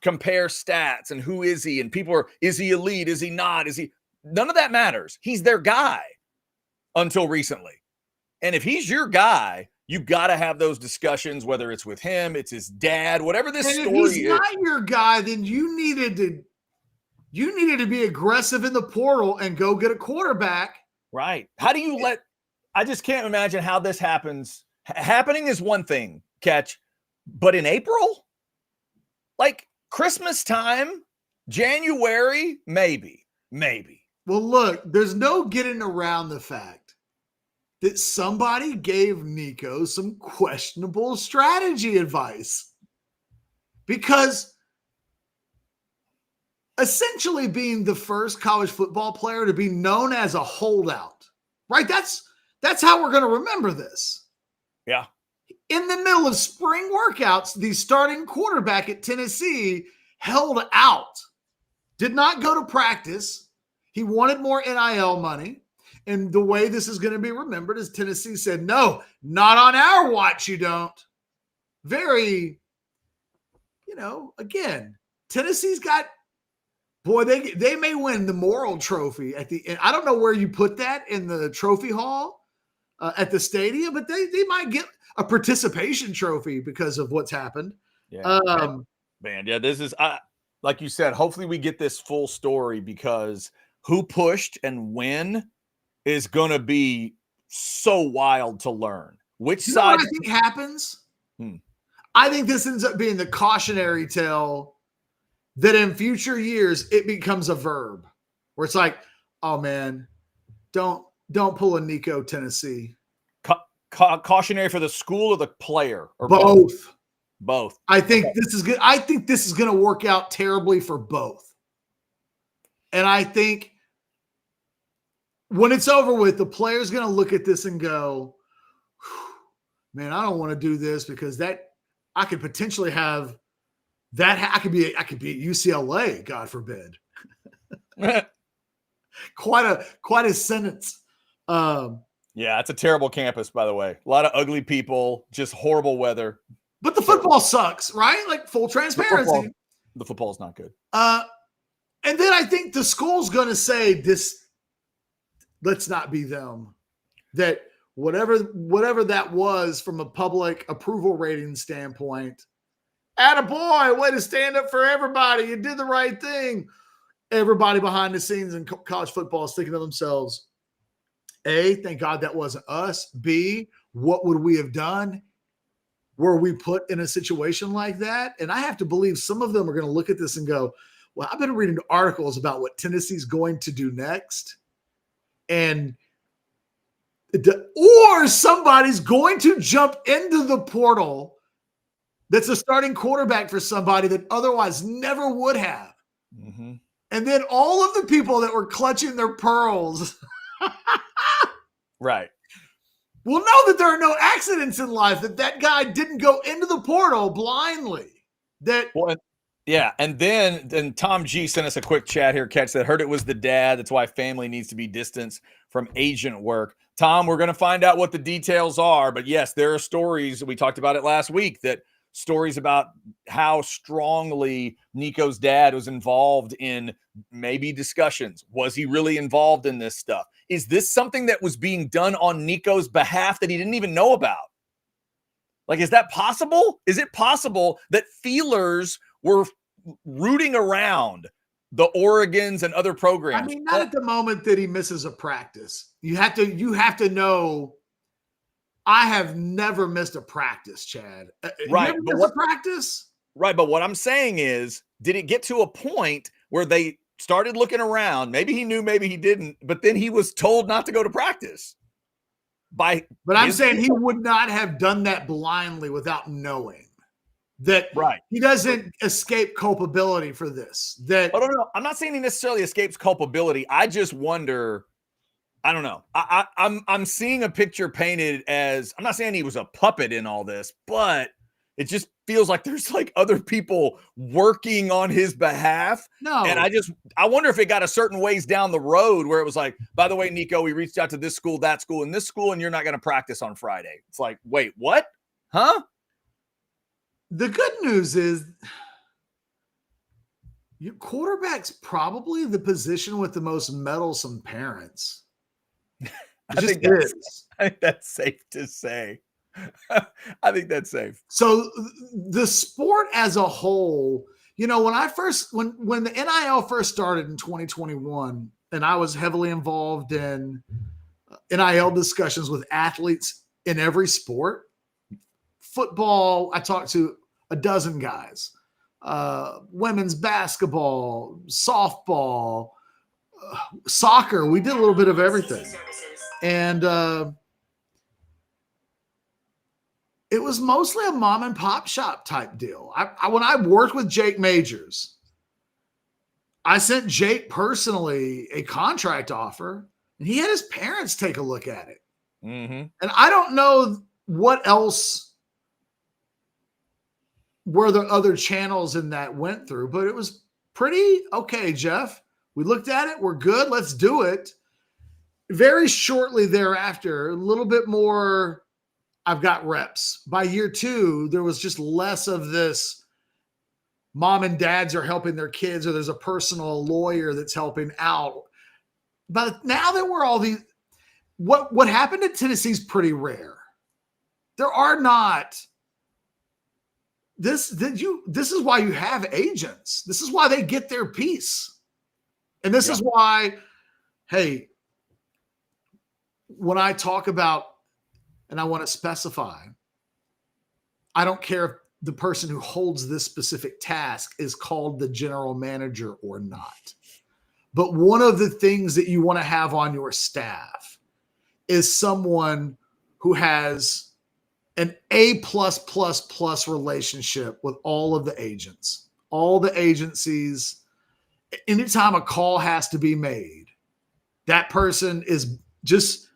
compare stats and who is he, and people are, is he elite? Is he not? None of that matters. He's their guy until recently. And if he's your guy, you got to have those discussions, whether it's with him, it's his dad, whatever this story is. If he's not your guy, then you needed to be aggressive in the portal and go get a quarterback. Right. How do you I just can't imagine how this happens. Happening is one thing, Catch, but in April, like Christmas time, January, maybe. Well, look, there's no getting around the fact that somebody gave Nico some questionable strategy advice, because essentially being the first college football player to be known as a holdout, right? That's how we're going to remember this. Yeah. In the middle of spring workouts, the starting quarterback at Tennessee held out, did not go to practice. He wanted more NIL money. And the way this is going to be remembered is Tennessee said, no, not on our watch, you don't. Very, again, Tennessee's got, boy, they may win the moral trophy at the end. I don't know where you put that in the trophy hall at the stadium, but they might get a participation trophy because of what's happened. Yeah, man. Yeah, this is, like you said, hopefully we get this full story, because who pushed and when is going to be so wild to learn. Which side? What I think happens? I think this ends up being the cautionary tale that in future years it becomes a verb where it's like, oh man, don't pull a Nico, Tennessee. Cautionary for the school or the player? Or both? Both. I think this is good. I think this is going to work out terribly for both. And I think when it's over with, the player's going to look at this and go, man, I don't want to do this because that I could potentially have that. I could be at UCLA, God forbid. Quite a sentence. Yeah, it's a terrible campus, by the way. A lot of ugly people, just horrible weather. But the football sucks, right? Like full transparency. The football's not good. And then I think the school's going to say this. Let's not be them. That whatever that was from a public approval rating standpoint, attaboy, way to stand up for everybody. You did the right thing. Everybody behind the scenes in college football is thinking to themselves, A, thank God that wasn't us. B, what would we have done? Were we put in a situation like that? And I have to believe some of them are going to look at this and go, well, I've been reading articles about what Tennessee's going to do next. Or somebody's going to jump into the portal that's a starting quarterback for somebody that otherwise never would have. Mm-hmm. And then all of the people that were clutching their pearls right, will know that there are no accidents in life, that guy didn't go into the portal blindly. Yeah, and then Tom G sent us a quick chat here, Catch, that heard it was the dad. That's why family needs to be distanced from agent work. Tom, we're going to find out what the details are. But yes, there are stories. We talked about it last week, that stories about how strongly Nico's dad was involved in maybe discussions. Was he really involved in this stuff? Is this something that was being done on Nico's behalf that he didn't even know about? Like, is that possible? Is it possible that feelers were rooting around the Oregons and other programs? I mean, not at the moment that he misses a practice. You have to know, I have never missed a practice, Chad. Right. You ever missed a practice? Right. But what I'm saying is, did it get to a point where they started looking around? Maybe he knew, maybe he didn't, but then he was told not to go to practice. But I'm saying he would not have done that blindly without knowing that he doesn't escape culpability for this. I don't know. I'm not saying he necessarily escapes culpability. I just wonder. I don't know. I'm seeing a picture painted as, I'm not saying he was a puppet in all this, but it just feels like there's like other people working on his behalf. No. And I wonder if it got a certain ways down the road where it was like, by the way, Nico, we reached out to this school, that school, and this school, and you're not going to practice on Friday. It's like, wait, what? Huh? The good news is your quarterback's probably the position with the most meddlesome parents. I think that's safe to say. I think that's safe. So the sport as a whole, when the NIL first started in 2021, and I was heavily involved in NIL discussions with athletes in every sport. Football, I talked to a dozen guys. Women's basketball, softball, soccer. We did a little bit of everything. And it was mostly a mom and pop shop type deal. When I worked with Jake Majors, I sent Jake personally a contract offer, and he had his parents take a look at it. Mm-hmm. And I don't know what else were the other channels in that went through, but it was pretty okay, Jeff. We looked at it. We're good. Let's do it. Very shortly thereafter, a little bit more, I've got reps. By year 2, there was just less of this mom and dads are helping their kids, or there's a personal lawyer that's helping out. But now that we're all these, what happened at Tennessee is pretty rare. There are not this is why you have agents. This is why they get their piece. And this is why, hey, when I talk about, and I want to specify, I don't care if the person who holds this specific task is called the general manager or not. But one of the things that you want to have on your staff is someone who has an A+++ relationship with all of the agents, all the agencies. Anytime a call has to be made, that person is just,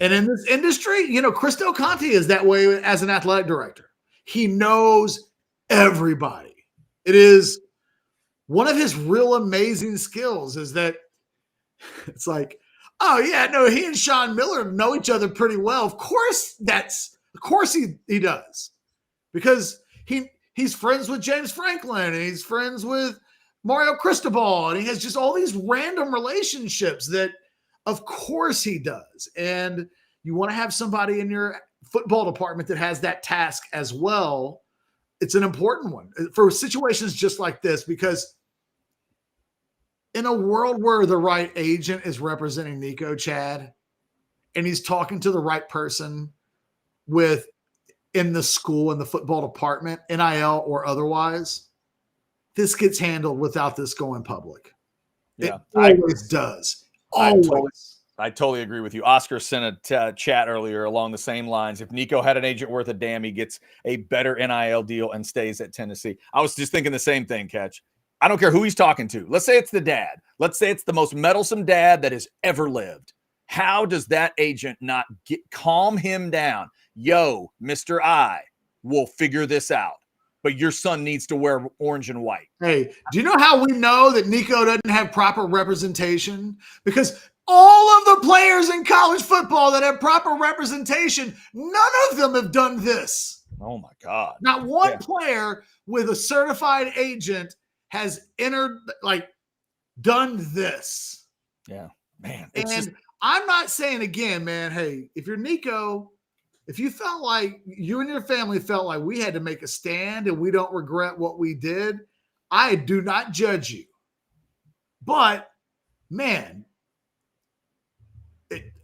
and in this industry, Chris Del Conte is that way as an athletic director. He knows everybody. It is one of his real amazing skills is that it's like, oh yeah, no, he and Sean Miller know each other pretty well. Of course he does. Because he's friends with James Franklin and he's friends with Mario Cristobal, and he has just all these random relationships that of course he does. And you want to have somebody in your football department that has that task as well. It's an important one for situations just like this, because in a world where the right agent is representing Nico, Chad, and he's talking to the right person in the school, in the football department, NIL or otherwise, this gets handled without this going public. Yeah, it always does. Always. I totally agree with you. Oscar sent a chat earlier along the same lines. If Nico had an agent worth a damn, he gets a better NIL deal and stays at Tennessee. I was just thinking the same thing, Catch. I don't care who he's talking to. Let's say it's the dad. Let's say it's the most meddlesome dad that has ever lived. How does that agent not calm him down? Yo, Mr. I will figure this out, but your son needs to wear orange and white. Hey, do you know how we know that Nico doesn't have proper representation? Because all of the players in college football that have proper representation, none of them have done this. Oh my God. Not one player with a certified agent has done this. Yeah, man. I'm not saying again, man, hey, if you're Nico, if you felt like you and your family felt like we had to make a stand and we don't regret what we did, I do not judge you. But man,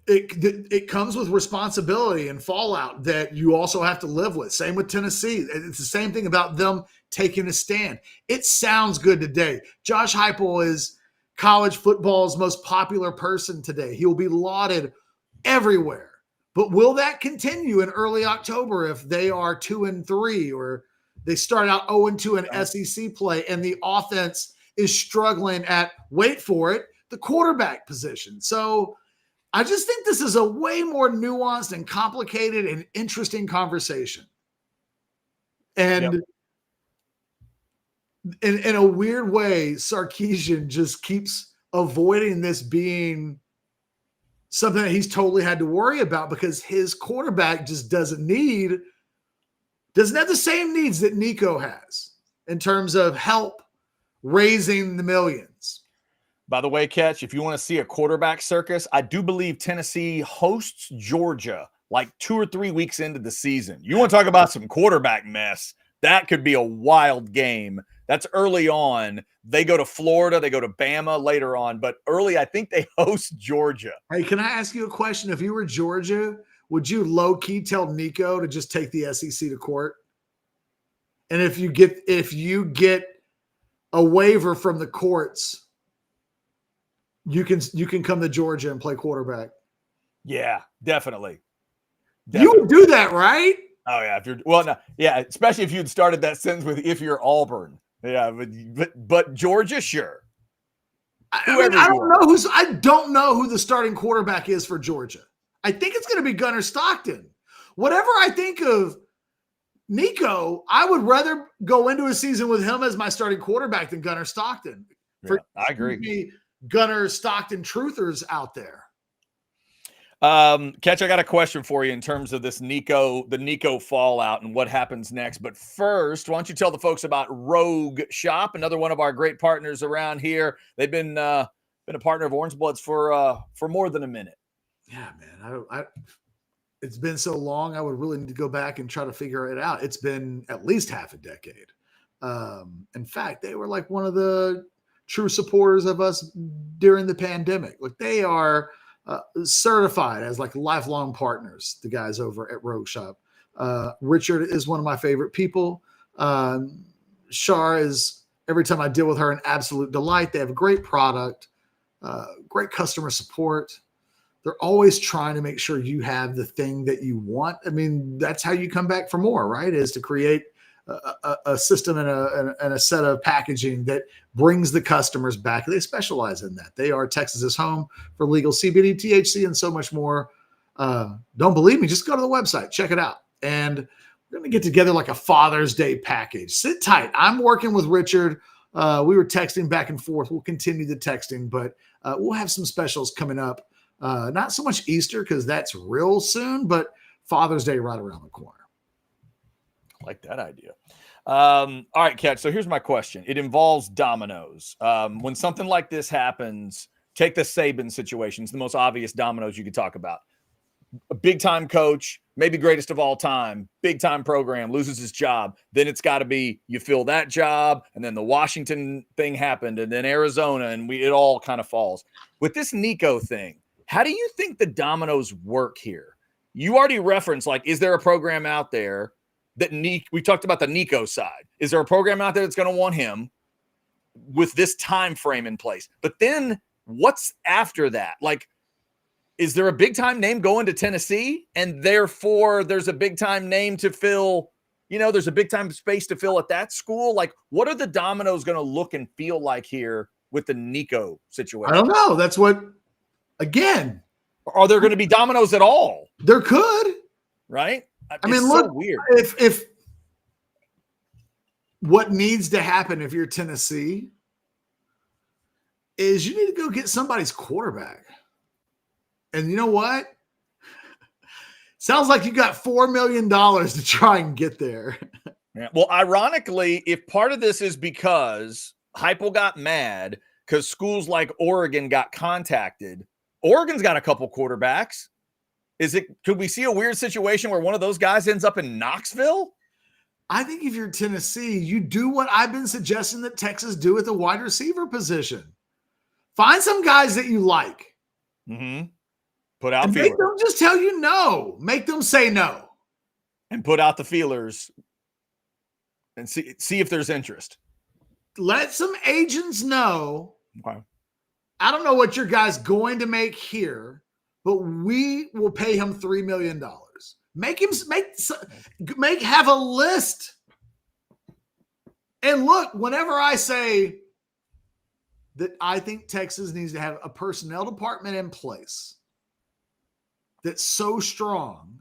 it comes with responsibility and fallout that you also have to live with. Same with Tennessee. It's the same thing about them taking a stand. It sounds good today. Josh Heupel is college football's most popular person today. He will be lauded everywhere. But will that continue in early October if they are 2-3 or they start out 0-2 in SEC play and the offense is struggling at, wait for it, the quarterback position? So I just think this is a way more nuanced and complicated and interesting conversation. And in a weird way, Sarkisian just keeps avoiding this being something that he's totally had to worry about because his quarterback just doesn't have the same needs that Nico has in terms of help raising the millions. By the way, Catch, if you want to see a quarterback circus, I do believe Tennessee hosts Georgia like 2 or 3 weeks into the season. You want to talk about some quarterback mess? That could be a wild game. That's early on. They go to Florida. They go to Bama later on. But early, I think they host Georgia. Hey, can I ask you a question? If you were Georgia, would you low-key tell Nico to just take the SEC to court? And if you get a waiver from the courts, you can come to Georgia and play quarterback. Yeah, definitely. You would do that, right? Oh yeah. Especially if you'd started that sentence with "if you're Auburn." Yeah, but Georgia, sure. I don't know who the starting quarterback is for Georgia. I think it's going to be Gunnar Stockton. Whatever I think of Nico, I would rather go into a season with him as my starting quarterback than Gunnar Stockton. Yeah, I agree. Gunnar Stockton truthers out there. Catch, I got a question for you in terms of the Nico fallout and what happens next. But first, why don't you tell the folks about Rogue Shop, another one of our great partners around here. They've been a partner of Orange Bloods for more than a minute. Yeah, man. It's been so long. I would really need to go back and try to figure it out. It's been at least half a decade. In fact, they were like one of the true supporters of us during the pandemic. Like they are certified as like lifelong partners, the guys over at Rogue Shop. Richard is one of my favorite people. Shar is, every time I deal with her, an absolute delight. They have a great product, great customer support. They're always trying to make sure you have the thing that you want. I mean, that's how you come back for more, right? Is to create a system and a set of packaging that brings the customers back. They specialize in that. They are Texas's home for legal CBD, THC, and so much more. Don't believe me? Just go to the website, check it out. And we're going to get together like a Father's Day package. Sit tight. I'm working with Richard. We were texting back and forth. We'll continue the texting, but we'll have some specials coming up. Not so much Easter because that's real soon, but Father's Day right around the corner. I like that idea. All right, Catch. So here's my question. It involves dominoes. When something like this happens, take the Saban situation. It's the most obvious dominoes you could talk about. A big-time coach, maybe greatest of all time, big-time program, loses his job. Then it's got to be you fill that job, and then the Washington thing happened, and then Arizona, and it all kind of falls. With this Nico thing, how do you think the dominoes work here? You already referenced, like, is there a program out there that we talked about the Nico side. Is there a program out there that's going to want him with this time frame in place? But then what's after that? Like, is there a big time name going to Tennessee? And therefore there's a big time name to fill, there's a big time space to fill at that school. Like, what are the dominoes going to look and feel like here with the Nico situation? I don't know. That's what, again, are there going to be dominoes at all? There could. Right? I mean, so look, weird. If what needs to happen if you're Tennessee is you need to go get somebody's quarterback. And you know what? Sounds like you got $4 million to try and get there. Yeah. Well, ironically, if part of this is because Heupel got mad because schools like Oregon got contacted, Oregon's got a couple quarterbacks. Could we see a weird situation where one of those guys ends up in Knoxville? I think if you're Tennessee, you do what I've been suggesting that Texas do at the wide receiver position. Find some guys that you like. Mm-hmm. Put out and feelers. Make them just tell you no. Make them say no. And put out the feelers and see if there's interest. Let some agents know. Okay. I don't know what your guy's going to make here, but we will pay him $3 million. Have a list. And look, whenever I say that I think Texas needs to have a personnel department in place that's so strong,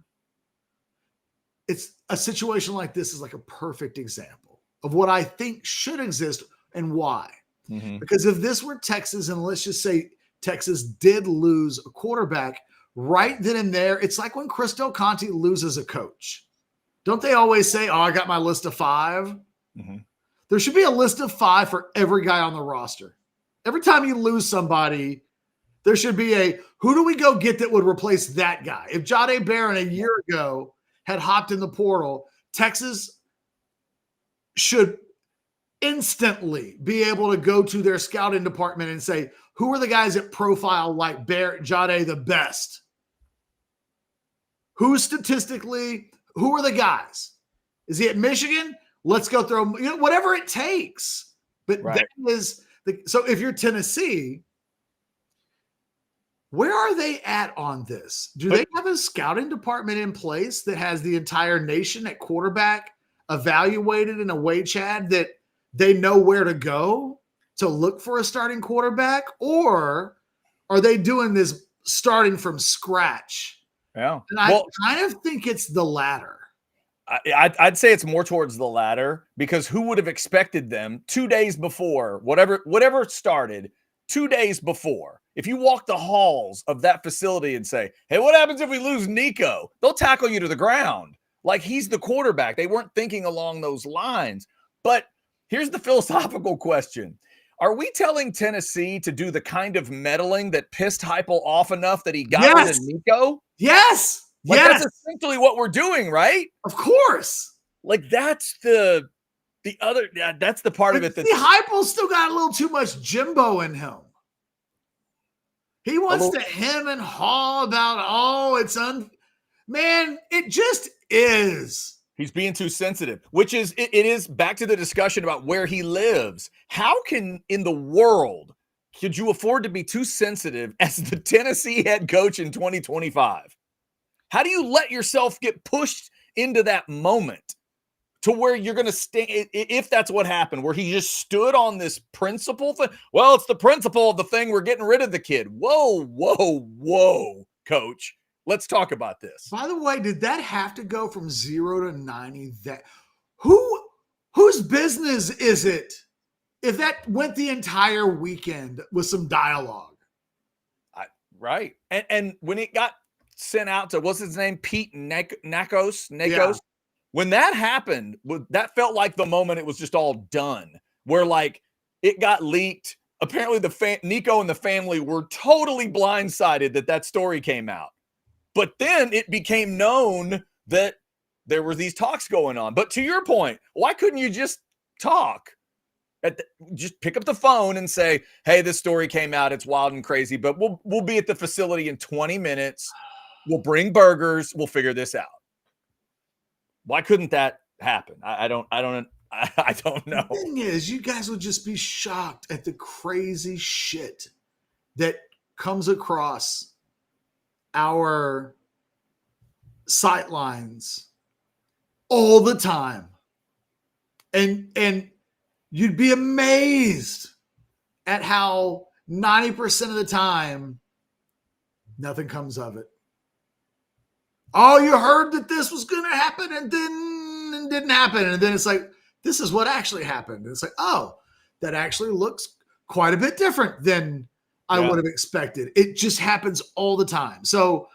it's a situation like this is like a perfect example of what I think should exist and why. Mm-hmm. Because if this were Texas, and let's just say Texas did lose a quarterback right then and there, it's like when Chris Del Conte loses a coach. Don't they always say, oh, I got my list of 5? Mm-hmm. There should be a list of 5 for every guy on the roster. Every time you lose somebody, there should be who do we go get that would replace that guy? If Jahdae Barron a year ago had hopped in the portal, Texas should instantly be able to go to their scouting department and say, who are the guys that profile like Jahdae the best? Who are the guys? Is he at Michigan? Let's go throw whatever it takes. But right. So if you're Tennessee, where are they at on this? Do they have a scouting department in place that has the entire nation at quarterback evaluated in a way, Chad, that they know where to go to look for a starting quarterback? Or are they doing this starting from scratch? Yeah. And I kind of think it's the latter. I'd say it's more towards the latter, because who would have expected them 2 days before, whatever started 2 days before? If you walk the halls of that facility and say, hey, what happens if we lose Nico? They'll tackle you to the ground. Like, he's the quarterback. They weren't thinking along those lines. But here's the philosophical question. Are we telling Tennessee to do the kind of meddling that pissed Heupel off enough that he got rid of Nico? Yes. That's essentially what we're doing, right? Of course. Like, that's the other, that's the part of it. See, Heupel's still got a little too much Jimbo in him. He wants to hem and haw about, man, it just is. He's being too sensitive, which is, it is back to the discussion about where he lives. How can, in the world, could you afford to be too sensitive as the Tennessee head coach in 2025? How do you let yourself get pushed into that moment to where you're going to stay, if that's what happened, where he just stood on this principle thing? Well, it's the principle of the thing. We're getting rid of the kid. Whoa, whoa, whoa, coach. Let's talk about this. By the way, did that have to go from 0 to 90? That whose business is it if that went the entire weekend with some dialogue? Right. And when it got sent out to, what's his name? Pete Nakos. Yeah. When that happened, that felt like the moment it was just all done, where like it got leaked. Apparently Nico and the family were totally blindsided that story came out. But then it became known that there were these talks going on. But to your point, why couldn't you just talk? Just pick up the phone and say, hey, this story came out. It's wild and crazy, but we'll be at the facility in 20 minutes. We'll bring burgers. We'll figure this out. Why couldn't that happen? I don't know. The thing is, you guys would just be shocked at the crazy shit that comes across our sightlines all the time. And you'd be amazed at how 90% of the time nothing comes of it. Oh, you heard that this was going to happen and then it didn't happen. And then it's like, this is what actually happened. And it's like, oh, that actually looks quite a bit different than I would have expected. It just happens all the time. So,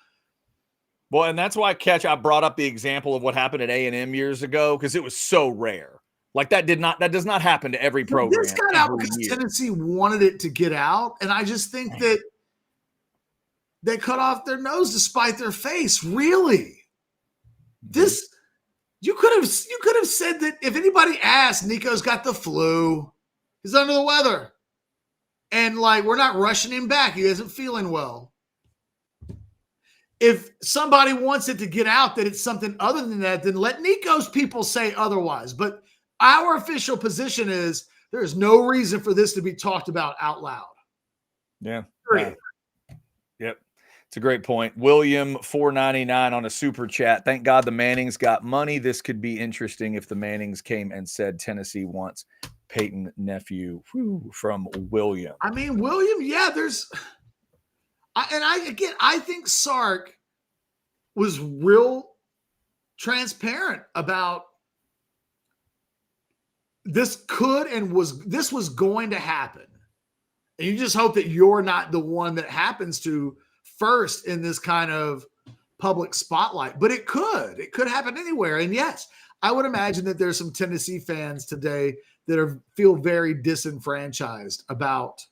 well, and that's why, Catch, I brought up the example of what happened at A&M years ago, because it was so rare. Like that does not happen to every program. This got out because Tennessee wanted it to get out, and I just think that they cut off their nose to spite their face. Really, this you could have said that if anybody asked, Nico's got the flu, he's under the weather. And like, we're not rushing him back. He isn't feeling well. If somebody wants it to get out that it's something other than that, then let Nico's people say otherwise. But our official position is there is no reason for this to be talked about out loud. Yeah. Yep. It's a great point. William, $4.99 on a super chat. Thank God the Mannings got money. This could be interesting if the Mannings came and said Tennessee wants Peyton nephew. From William. I mean, William, yeah, I think Sark was real transparent about this was going to happen. And you just hope that you're not the one that happens to first in this kind of public spotlight. But it could happen anywhere. And yes, I would imagine that there's some Tennessee fans today that feel very disenfranchised about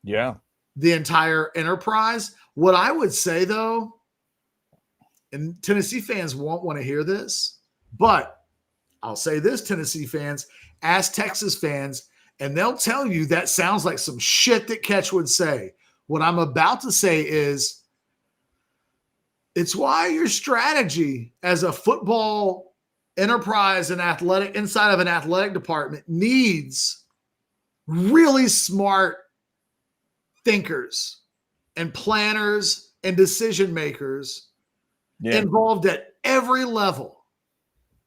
the entire enterprise. What I would say, though, and Tennessee fans won't want to hear this, but I'll say this, Tennessee fans, ask Texas fans, and they'll tell you that sounds like some shit that Ketch would say. What I'm about to say is it's why your strategy as a football enterprise and athletic inside of an athletic department needs really smart thinkers and planners and decision makers involved at every level.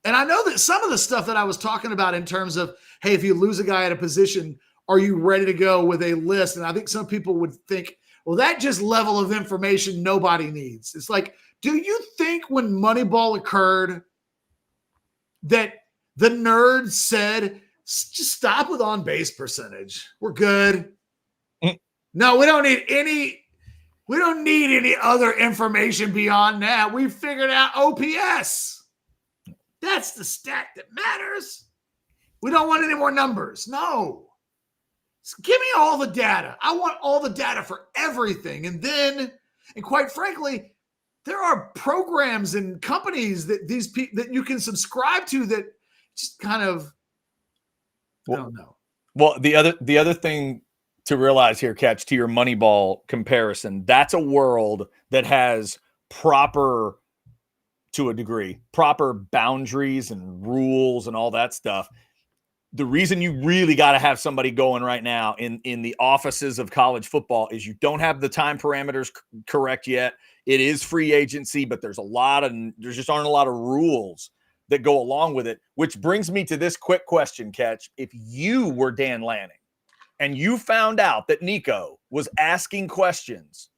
And I know that some of the stuff that I was talking about in terms of, hey, if you lose a guy at a position, are you ready to go with a list? And I think some people would think, well, that just level of information nobody needs. It's like, do you think when Moneyball occurred that the nerds said, just stop with on-base percentage? We're good. No, we don't need any other information beyond that. We figured out OPS. That's the stat that matters. We don't want any more numbers. No. Give me all the data. I want all the data for everything. And quite frankly, there are programs and companies that these people that you can subscribe to that just kind of, I don't know. Well, the other thing to realize here, Catch, to your Moneyball comparison, that's a world that has proper to a degree, proper boundaries and rules and all that stuff. The reason you really got to have somebody going right now in the offices of college football is you don't have the time parameters correct yet. It is free agency, but there just aren't a lot of rules that go along with it, which brings me to this quick question, Catch. If you were Dan Lanning and you found out that Nico was asking questions,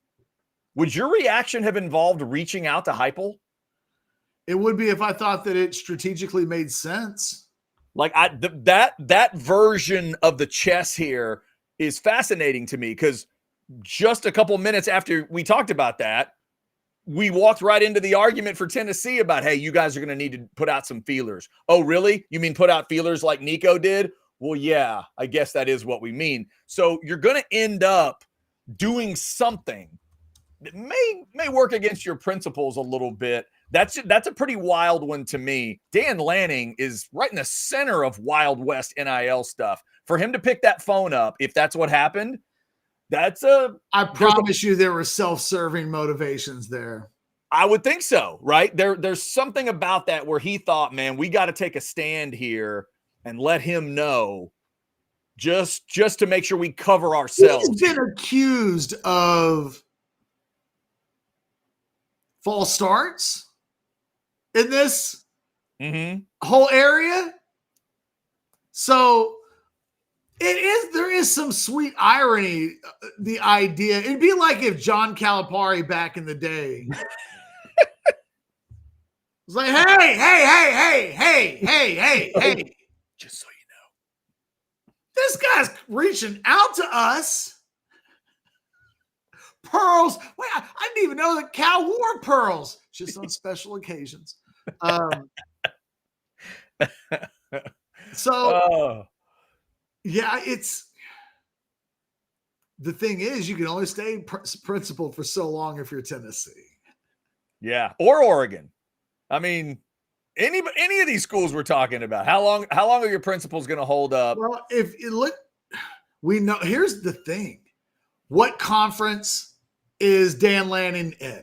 would your reaction have involved reaching out to Heupel? It would be if I thought that it strategically made sense. Like that version of the chess here is fascinating to me, because just a couple minutes after we talked about that, we walked right into the argument for Tennessee about, hey, you guys are going to need to put out some feelers. Oh, really? You mean put out feelers like Nico did? Well, yeah, I guess that is what we mean. So you're going to end up doing something that may work against your principles a little bit. That's a pretty wild one to me. Dan Lanning is right in the center of Wild West NIL stuff. For him to pick that phone up, if that's what happened, I promise you there were self-serving motivations there. I would think so, right? There's something about that where he thought, man, we got to take a stand here and let him know just to make sure we cover ourselves. He's been accused of false starts in this whole area. So there is some sweet irony, the idea. It'd be like if John Calipari back in the day was like, hey, just so you know, this guy's reaching out to us. Pearls. Wait, I didn't even know that Cal wore pearls, just on special occasions. Yeah, it's the thing is, you can only stay principal for so long if you're Tennessee. Yeah, or Oregon. I mean, any of these schools we're talking about. How long are your principals going to hold up? Well, if you look, we know. Here's the thing: what conference is Dan Lanning in?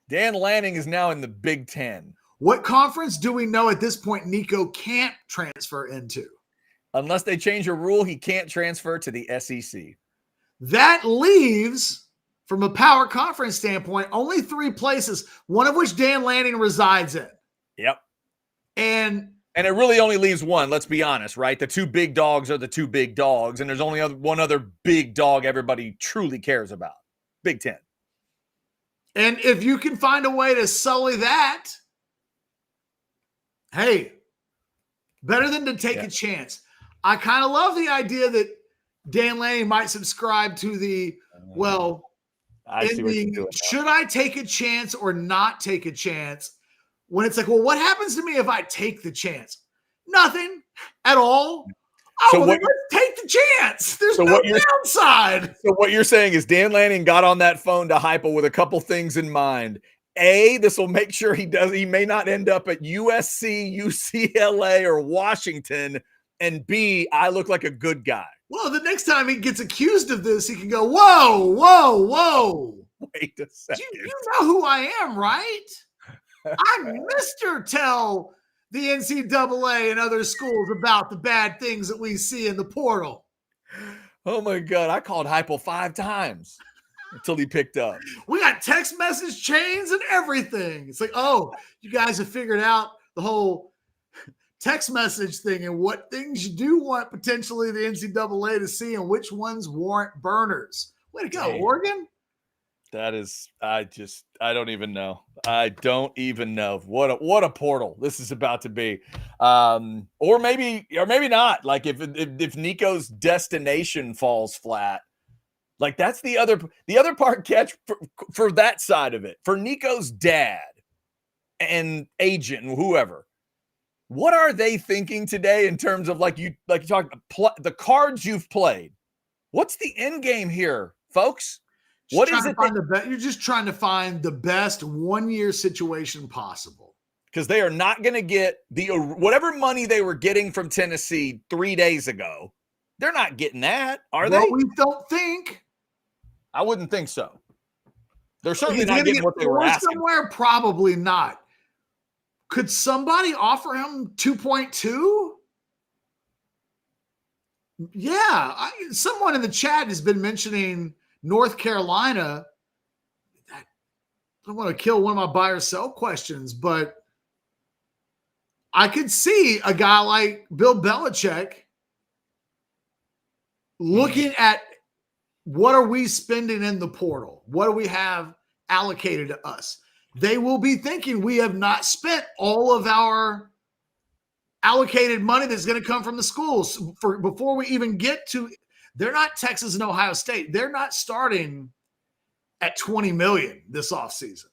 Dan Lanning is now in the Big Ten. What conference do we know at this point Nico can't transfer into? Unless they change a rule, he can't transfer to the SEC. That leaves, from a power conference standpoint, only 3 places, one of which Dan Lanning resides in. Yep. And it really only leaves one, let's be honest, right? The 2 big dogs are the 2 big dogs, and there's only one other big dog everybody truly cares about. Big Ten. And if you can find a way to sully that, hey, better than to take a chance. I kind of love the idea that Dan Lanning might subscribe to the, should I take a chance or not take a chance? When it's like, well, what happens to me if I take the chance? Nothing at all. Oh, let's take the chance. There's no downside. So what you're saying is Dan Lanning got on that phone to Heupel with a couple things in mind. A, this will make sure he may not end up at USC, UCLA, or Washington. And B, I look like a good guy. Well, the next time he gets accused of this, he can go, whoa. Wait a second. You know who I am, right? I'm Mr. Tell the NCAA and other schools about the bad things that we see in the portal. Oh, my God. I called Heupel 5 times until he picked up. We got text message chains and everything. It's like, oh, you guys have figured out the whole text message thing and what things you do want potentially the NCAA to see and which ones warrant burners. Way to go, Oregon. That is, I don't even know. I don't even know what a portal this is about to be. Or maybe not. Like if Nico's destination falls flat, like that's the other part, Catch, for that side of it. For Nico's dad and agent and whoever, what are they thinking today in terms of like you talked the cards you've played? What's the end game here, folks? What is it? You're just trying to find the best 1-year situation possible. Because they are not going to get whatever money they were getting from Tennessee 3 days ago. They're not getting that, are they? We don't think. I wouldn't think so. They're certainly not getting what they were asking. Somewhere, probably not. Could somebody offer him 2.2? Yeah, someone in the chat has been mentioning North Carolina. I don't want to kill one of my buy or sell questions, but I could see a guy like Bill Belichick looking at what are we spending in the portal? What do we have allocated to us? They will be thinking we have not spent all of our allocated money that's going to come from the schools before we even get to. They're not Texas and Ohio State. They're not starting at 20 million this offseason.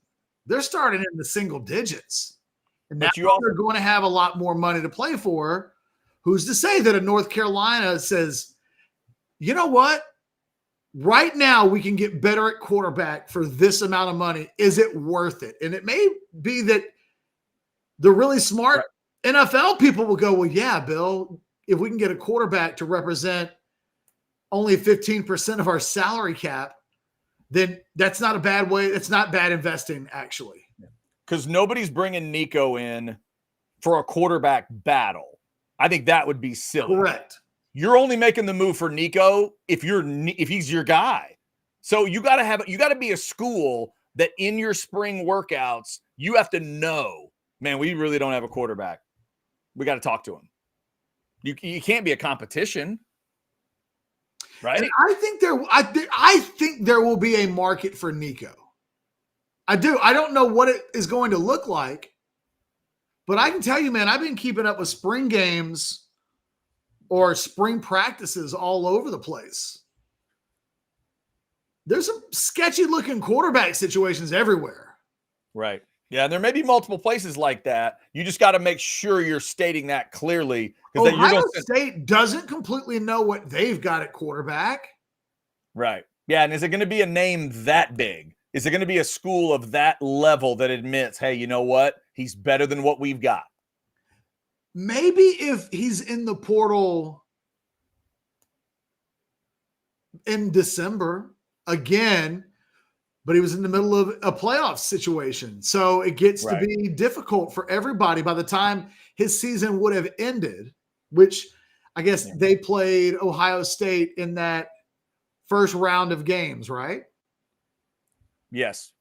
They're starting in the single digits. And now they're going to have a lot more money to play for. Who's to say that a North Carolina says, you know what? Right now we can get better at quarterback for this amount of money. Is it worth it? And it may be that the really smart NFL people will go, well, yeah, Bill, if we can get a quarterback to represent only 15% of our salary cap, then that's not a bad way. It's not bad investing, actually. Because nobody's bringing Nico in for a quarterback battle. I think that would be silly. Correct. You're only making the move for Nico if he's your guy. So you got to be a school that in your spring workouts, you have to know, man, we really don't have a quarterback. We got to talk to him. You can't be a competition. Right? And I think there will be a market for Nico. I do. I don't know what it is going to look like, but I can tell you, man, I've been keeping up with spring games or spring practices all over the place. There's some sketchy looking quarterback situations everywhere. Right. Yeah, and there may be multiple places like that. You just got to make sure you're stating that clearly. Ohio State doesn't completely know what they've got at quarterback. Right. Yeah, and is it going to be a name that big? Is it going to be a school of that level that admits, hey, you know what? He's better than what we've got? Maybe if he's in the portal in December again, but he was in the middle of a playoff situation. So it gets to be difficult for everybody by the time his season would have ended, which I guess they played Ohio State in that first round of games, right? Yes.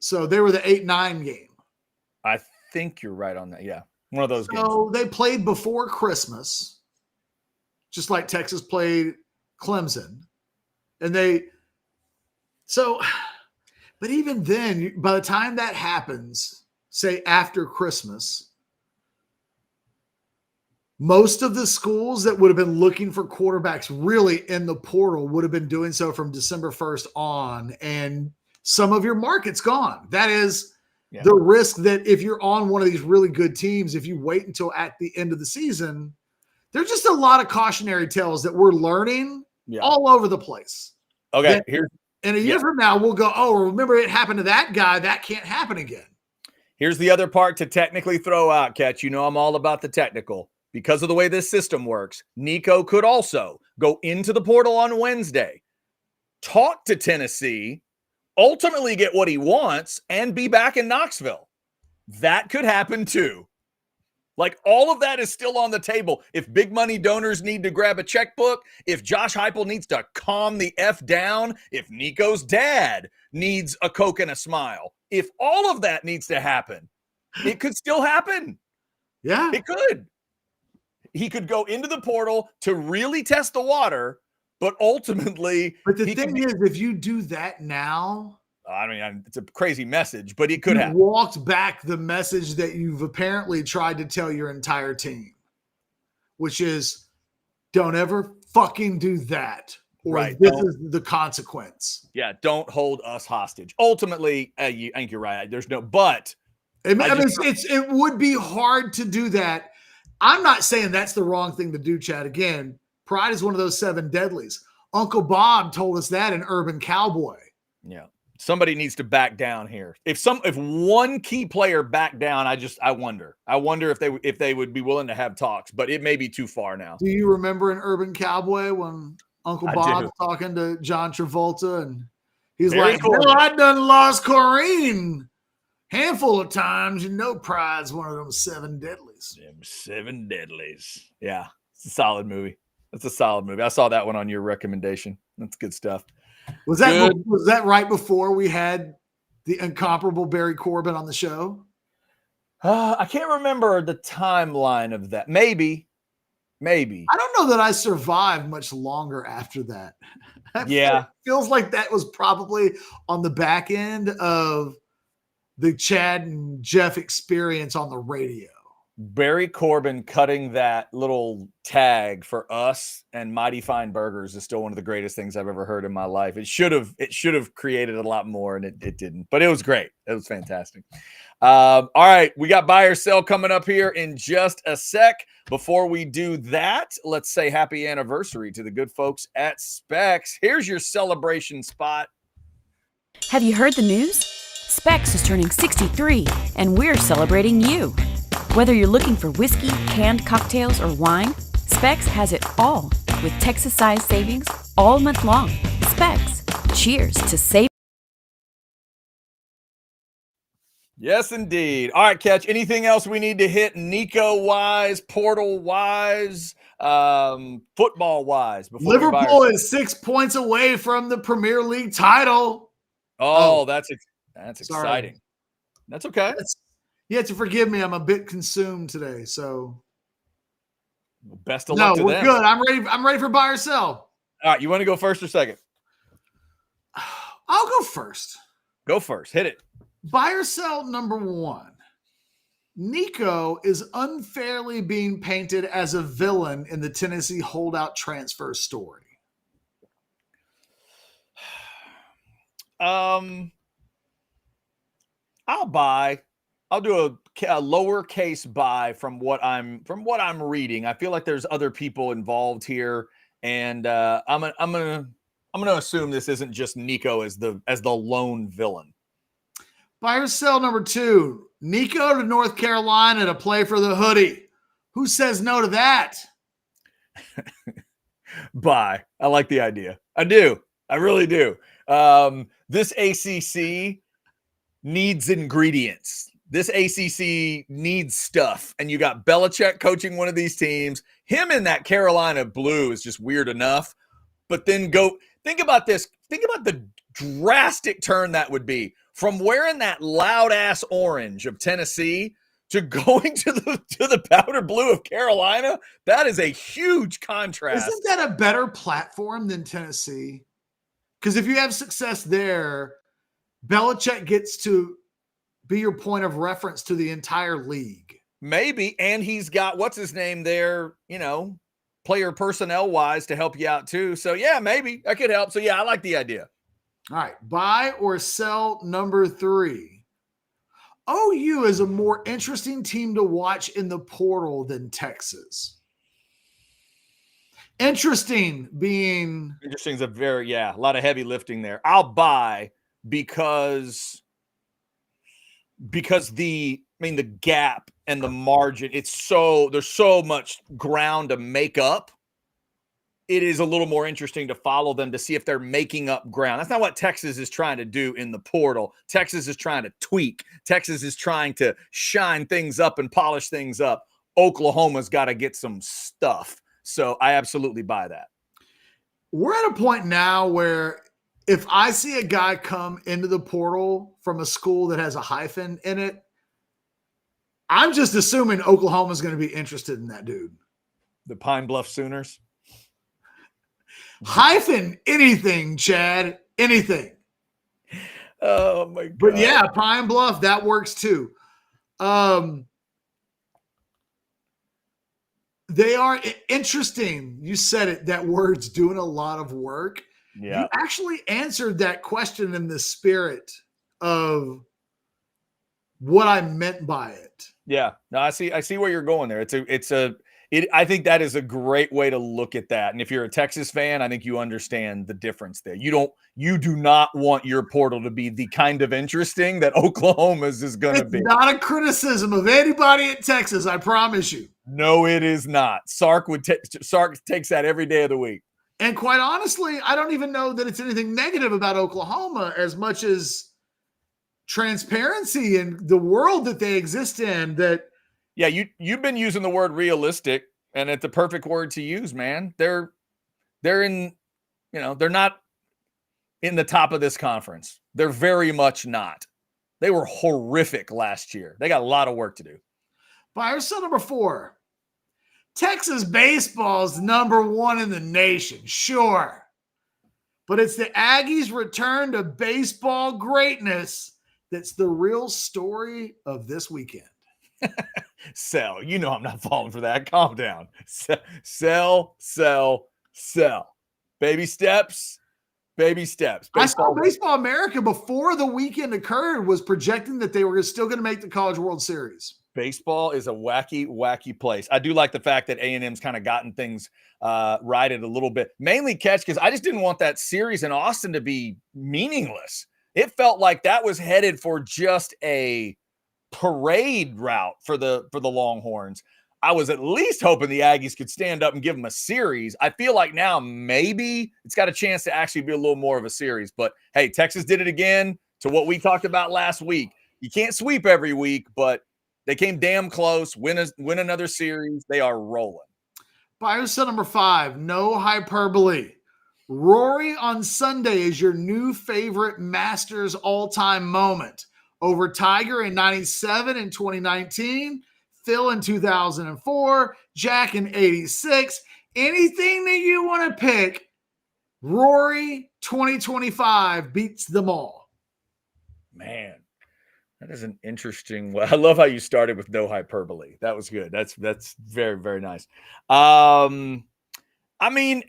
So they were the 8-9 game. I think you're right on that. Yeah. One of those games. So they played before Christmas, just like Texas played Clemson. But even then, by the time that happens, say after Christmas, most of the schools that would have been looking for quarterbacks really in the portal would have been doing so from December 1st on, and some of your market's gone. That is the risk that if you're on one of these really good teams, if you wait until at the end of the season, there's just a lot of cautionary tales that we're learning all over the place. Okay, and a year from now, we'll go, oh, remember it happened to that guy. That can't happen again. Here's the other part to technically throw out, Catch. You know I'm all about the technical. Because of the way this system works, Nico could also go into the portal on Wednesday, talk to Tennessee, ultimately get what he wants, and be back in Knoxville. That could happen too. Like, all of that is still on the table. If big money donors need to grab a checkbook, if Josh Heupel needs to calm the F down, if Nico's dad needs a Coke and a smile, if all of that needs to happen, it could still happen. Yeah. It could. He could go into the portal to really test the water, but ultimately. But the thing is, if you do that now, I mean, it's a crazy message, but it could happen. Walked back the message that you've apparently tried to tell your entire team, which is don't ever fucking do that. Or this is the consequence. Yeah, don't hold us hostage. Ultimately, I think you're right. There's no but. It would be hard to do that. I'm not saying that's the wrong thing to do, Chad. Again, pride is one of those 7 deadlies. Uncle Bob told us that in Urban Cowboy. Yeah. Somebody needs to back down here. If one key player backed down, I wonder. I wonder if they would be willing to have talks, but it may be too far now. Do you remember in Urban Cowboy when Uncle Bob was talking to John Travolta and he's like, cool. "Well, I done lost Corrine. handful of times, pride's one of them seven deadlies. Them seven deadlies. Yeah, it's a solid movie. That's a solid movie. I saw that one on your recommendation. That's good stuff. Was that right before we had the incomparable Barry Corbin on the show? I can't remember the timeline of that. Maybe. I don't know that I survived much longer after that. Yeah. Feels like that was probably on the back end of the Chad and Jeff experience on the radio. Barry Corbin cutting that little tag for us and Mighty Fine Burgers is still one of the greatest things I've ever heard in my life. It should have created a lot more, and it didn't. But it was great. It was fantastic. All right, we got buy or sell coming up here in just a sec. Before we do that, let's say happy anniversary to the good folks at Specs. Here's your celebration spot. Have you heard the news? Specs is turning 63, and we're celebrating you. Whether you're looking for whiskey, canned cocktails, or wine, Specs has it all with Texas-sized savings all month long. Specs. Cheers to save. Yes, indeed. All right, Catch. Anything else we need to hit Nico-wise, Portal-wise, football-wise? Liverpool is 6 points away from the Premier League title. Oh, that's exciting. That's okay. You have to forgive me. I'm a bit consumed today, so best of luck to them. No, we're good. I'm ready for buy or sell. All right, you want to go first or second? I'll go first. Go first. Hit it. Buy or sell number one. Nico is unfairly being painted as a villain in the Tennessee holdout transfer story. I'll buy. I'll do a lowercase buy from what I'm reading. I feel like there's other people involved here, and I'm gonna assume this isn't just Nico as the lone villain. Buy or sell number two. Nico to North Carolina to play for the hoodie. Who says no to that? Buy. I like the idea. I do. I really do. This ACC needs ingredients. This ACC needs stuff. And you got Belichick coaching one of these teams. Him in that Carolina blue is just weird enough. But then think about this. Think about the drastic turn that would be from wearing that loud ass orange of Tennessee to going to the powder blue of Carolina. That is a huge contrast. Isn't that a better platform than Tennessee? Because if you have success there, Belichick gets to be your point of reference to the entire league. Maybe. And he's got, what's his name there, player personnel wise to help you out too. So yeah, maybe that could help. So yeah, I like the idea. All right. Buy or sell number three. OU is a more interesting team to watch in the portal than Texas. Interesting is a lot of heavy lifting there. I'll buy because the gap and the margin, there's so much ground to make up. It is a little more interesting to follow them to see if they're making up ground. That's not what Texas is trying to do in the portal. Texas is trying to tweak. Texas is trying to shine things up and polish things up. Oklahoma's got to get some stuff. So I absolutely buy that. We're at a point now where if I see a guy come into the portal from a school that has a hyphen in it, I'm just assuming Oklahoma's going to be interested in that dude. The Pine Bluff Sooners? Hyphen anything, Chad. Anything. Oh, my God. But yeah, Pine Bluff, that works too. They are interesting. You said it, that word's doing a lot of work. Yeah. You actually answered that question in the spirit of what I meant by it. Yeah. No, I see where you're going there. I think that is a great way to look at that. And if you're a Texas fan, I think you understand the difference there. You do not want your portal to be the kind of interesting that Oklahoma's is going to be. It's not a criticism of anybody in Texas, I promise you. No, it is not. Sark takes that every day of the week. And quite honestly, I don't even know that it's anything negative about Oklahoma as much as transparency and the world that they exist in. That Yeah, you've been using the word realistic, and it's the perfect word to use, man. They're in, they're not in the top of this conference. They're very much not. They were horrific last year. They got a lot of work to do. Buyer sell number 4. Texas baseball is number 1 in the nation, sure. But it's the Aggies' return to baseball greatness that's the real story of this weekend. Sell. I'm not falling for that. Calm down. Sell. Baby steps. I saw Baseball America before the weekend occurred was projecting that they were still going to make the College World Series. Baseball is a wacky place. I do like the fact that A&M's kind of gotten things righted a little bit. Mainly catch because I just didn't want that series in Austin to be meaningless. It felt like that was headed for just a parade route for the Longhorns. I was at least hoping the Aggies could stand up and give them a series. I feel like now maybe it's got a chance to actually be a little more of a series. But hey, Texas did it again to what we talked about last week. You can't sweep every week, but they came damn close. Win another series. They are rolling. Buyer sell number 5, no hyperbole. Rory on Sunday is your new favorite Masters all-time moment. Over Tiger in 97 and 2019, Phil in 2004, Jack in 86. Anything that you want to pick, Rory 2025 beats them all. Man, that is an interesting one. I love how you started with no hyperbole. That was good. That's very, very nice. I mean,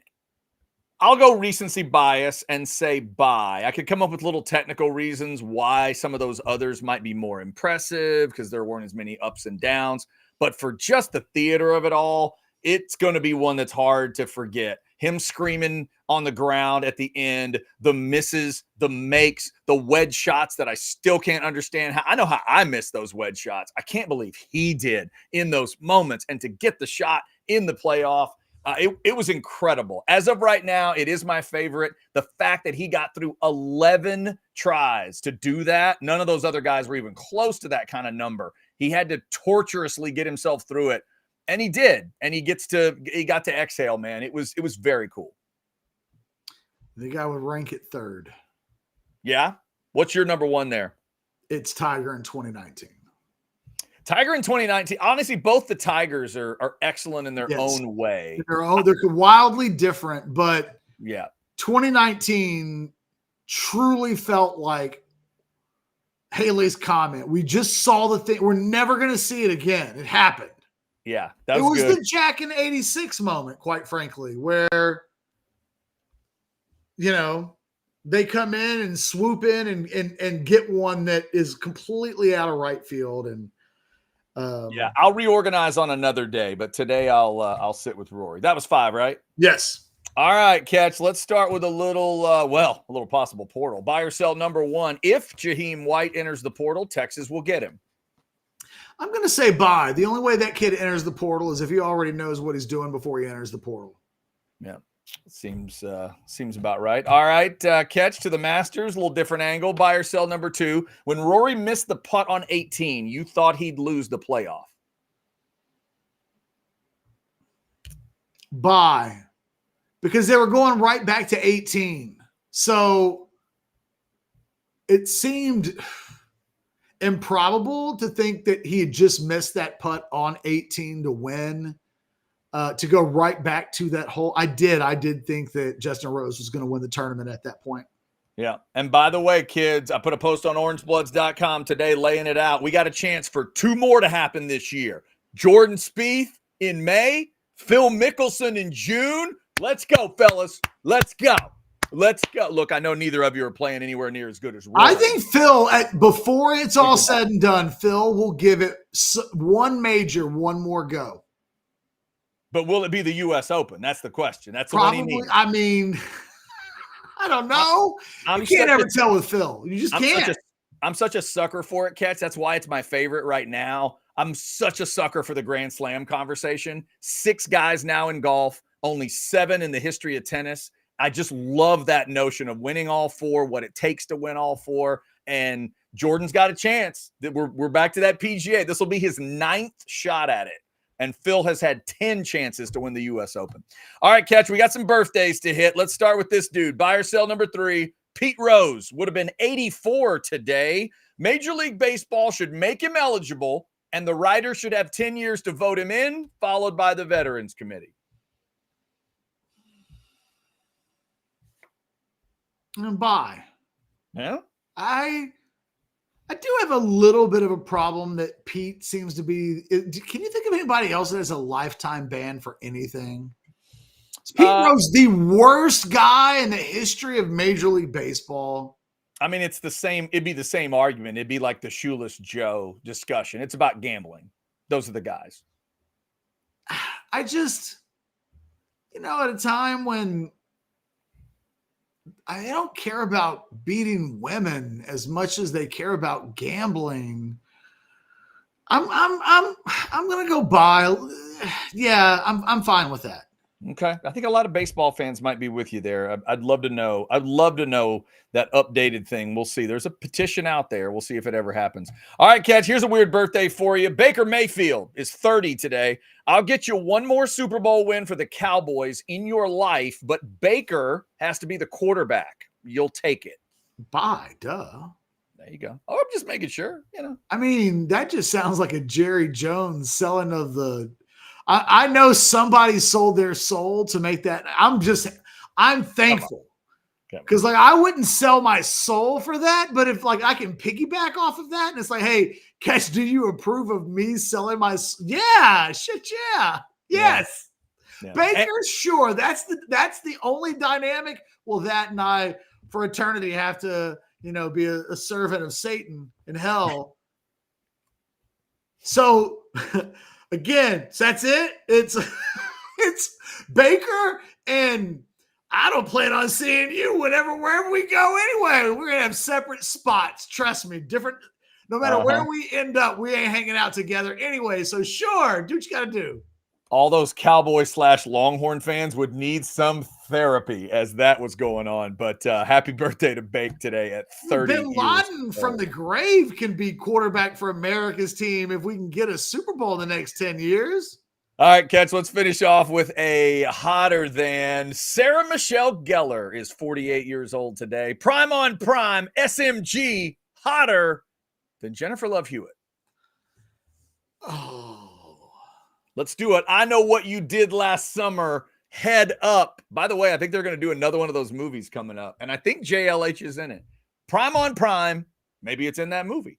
I'll go recency bias and say bye. I could come up with little technical reasons why some of those others might be more impressive because there weren't as many ups and downs. But for just the theater of it all, it's going to be one that's hard to forget. Him screaming on the ground at the end, the misses, the makes, the wedge shots that I still can't understand. I know how I missed those wedge shots. I can't believe he did in those moments. And to get the shot in the playoff, it was incredible. As of right now, it is my favorite. The fact that he got through 11 tries to do that, none of those other guys were even close to that kind of number. He had to torturously get himself through it, and he did. And he got to exhale, man. It was very cool. The guy would rank it 3rd. Yeah? What's your number 1 there? It's Tiger in 2019. Tiger in 2019. Honestly, both the Tigers are excellent in their own way. They're wildly different, but yeah, 2019 truly felt like Haley's comment. We just saw the thing. We're never going to see it again. It happened. Yeah, it was good. The Jack in 86 moment, quite frankly, where they come in and swoop in and get one that is completely out of right field. And yeah, I'll reorganize on another day, but today I'll sit with Rory. That was 5, right? Yes. All right, Catch. Let's start with a little possible portal. Buy or sell number 1. If Jaheim White enters the portal, Texas will get him. I'm going to say buy. The only way that kid enters the portal is if he already knows what he's doing before he enters the portal. Yeah, seems about right. All right, Catch to the Masters. A little different angle. Buy or sell number 2. When Rory missed the putt on 18, you thought he'd lose the playoff. Buy. Because they were going right back to 18. So it seemed improbable to think that he had just missed that putt on 18 to win, to go right back to that hole. I did think that Justin Rose was going to win the tournament at that point. Yeah. And by the way, kids, I put a post on orangebloods.com today laying it out. We got a chance for 2 more to happen this year. Jordan Spieth in May, Phil Mickelson in June. Let's go, fellas. Let's go. Look, I know neither of you are playing anywhere near as good as Rory. I think Phil, before it's all said and done, Phil will give it one more go. But will it be the U.S. Open? That's the question. That's probably. The one he needs. I mean, I don't know. You can't ever tell with Phil. You just can't. I'm such a sucker for it, Catch. That's why it's my favorite right now. I'm such a sucker for the Grand Slam conversation. 6 guys now in golf, only 7 in the history of tennis. I just love that notion of winning all 4, what it takes to win all 4, and Jordan's got a chance. We're back to that PGA. This will be his 9th shot at it. And Phil has had 10 chances to win the U.S. Open. All right, Catch, we got some birthdays to hit. Let's start with this dude. Buy or sell number 3, Pete Rose. Would have been 84 today. Major League Baseball should make him eligible, and the writer should have 10 years to vote him in, followed by the Veterans Committee. And buy. Yeah? I do have a little bit of a problem that Pete seems to be. Can you think of anybody else that has a lifetime ban for anything? Is Pete Rose the worst guy in the history of Major League Baseball? I mean, it's the same. It'd be the same argument. It'd be like the Shoeless Joe discussion. It's about gambling. Those are the guys. I just, at a time when I don't care about beating women as much as they care about gambling, I'm gonna go buy. Yeah, I'm fine with that. Okay. I think a lot of baseball fans might be with you there. I'd love to know. I'd love to know that updated thing. We'll see. There's a petition out there. We'll see if it ever happens. All right, Catch, here's a weird birthday for you. Baker Mayfield is 30 today. I'll get you one more Super Bowl win for the Cowboys in your life, but Baker has to be the quarterback. You'll take it. Buy, duh. There you go. Oh, I'm just making sure, I mean, that just sounds like a Jerry Jones selling of the – I know somebody sold their soul to make that. I'm thankful because I wouldn't sell my soul for that. But if I can piggyback off of that, and it's like, hey, Catch, do you approve of me selling my? Yeah, shit, yeah, yes. Yeah. Baker, sure. That's the only dynamic. Well, that and I for eternity have to be a servant of Satan in hell. So. Again, so that's it. It's Baker, and I don't plan on seeing you wherever we go anyway. We're gonna have separate spots. Trust me, different. No matter where we end up, we ain't hanging out together anyway. So sure, do what you gotta do. All those Cowboy/Longhorn fans would need some therapy as that was going on. But happy birthday to Bake today at 30 Bin Laden from the grave can be quarterback for America's team if we can get a Super Bowl in the next 10 years. All right, Catch, let's finish off with a hotter than Sarah Michelle Gellar is 48 years old today. Prime on Prime, SMG, hotter than Jennifer Love Hewitt. Oh. Let's do it. I Know What You Did Last Summer. Head Up. By the way, I think they're going to do another one of those movies coming up. And I think JLH is in it. Prime on Prime. Maybe it's in that movie.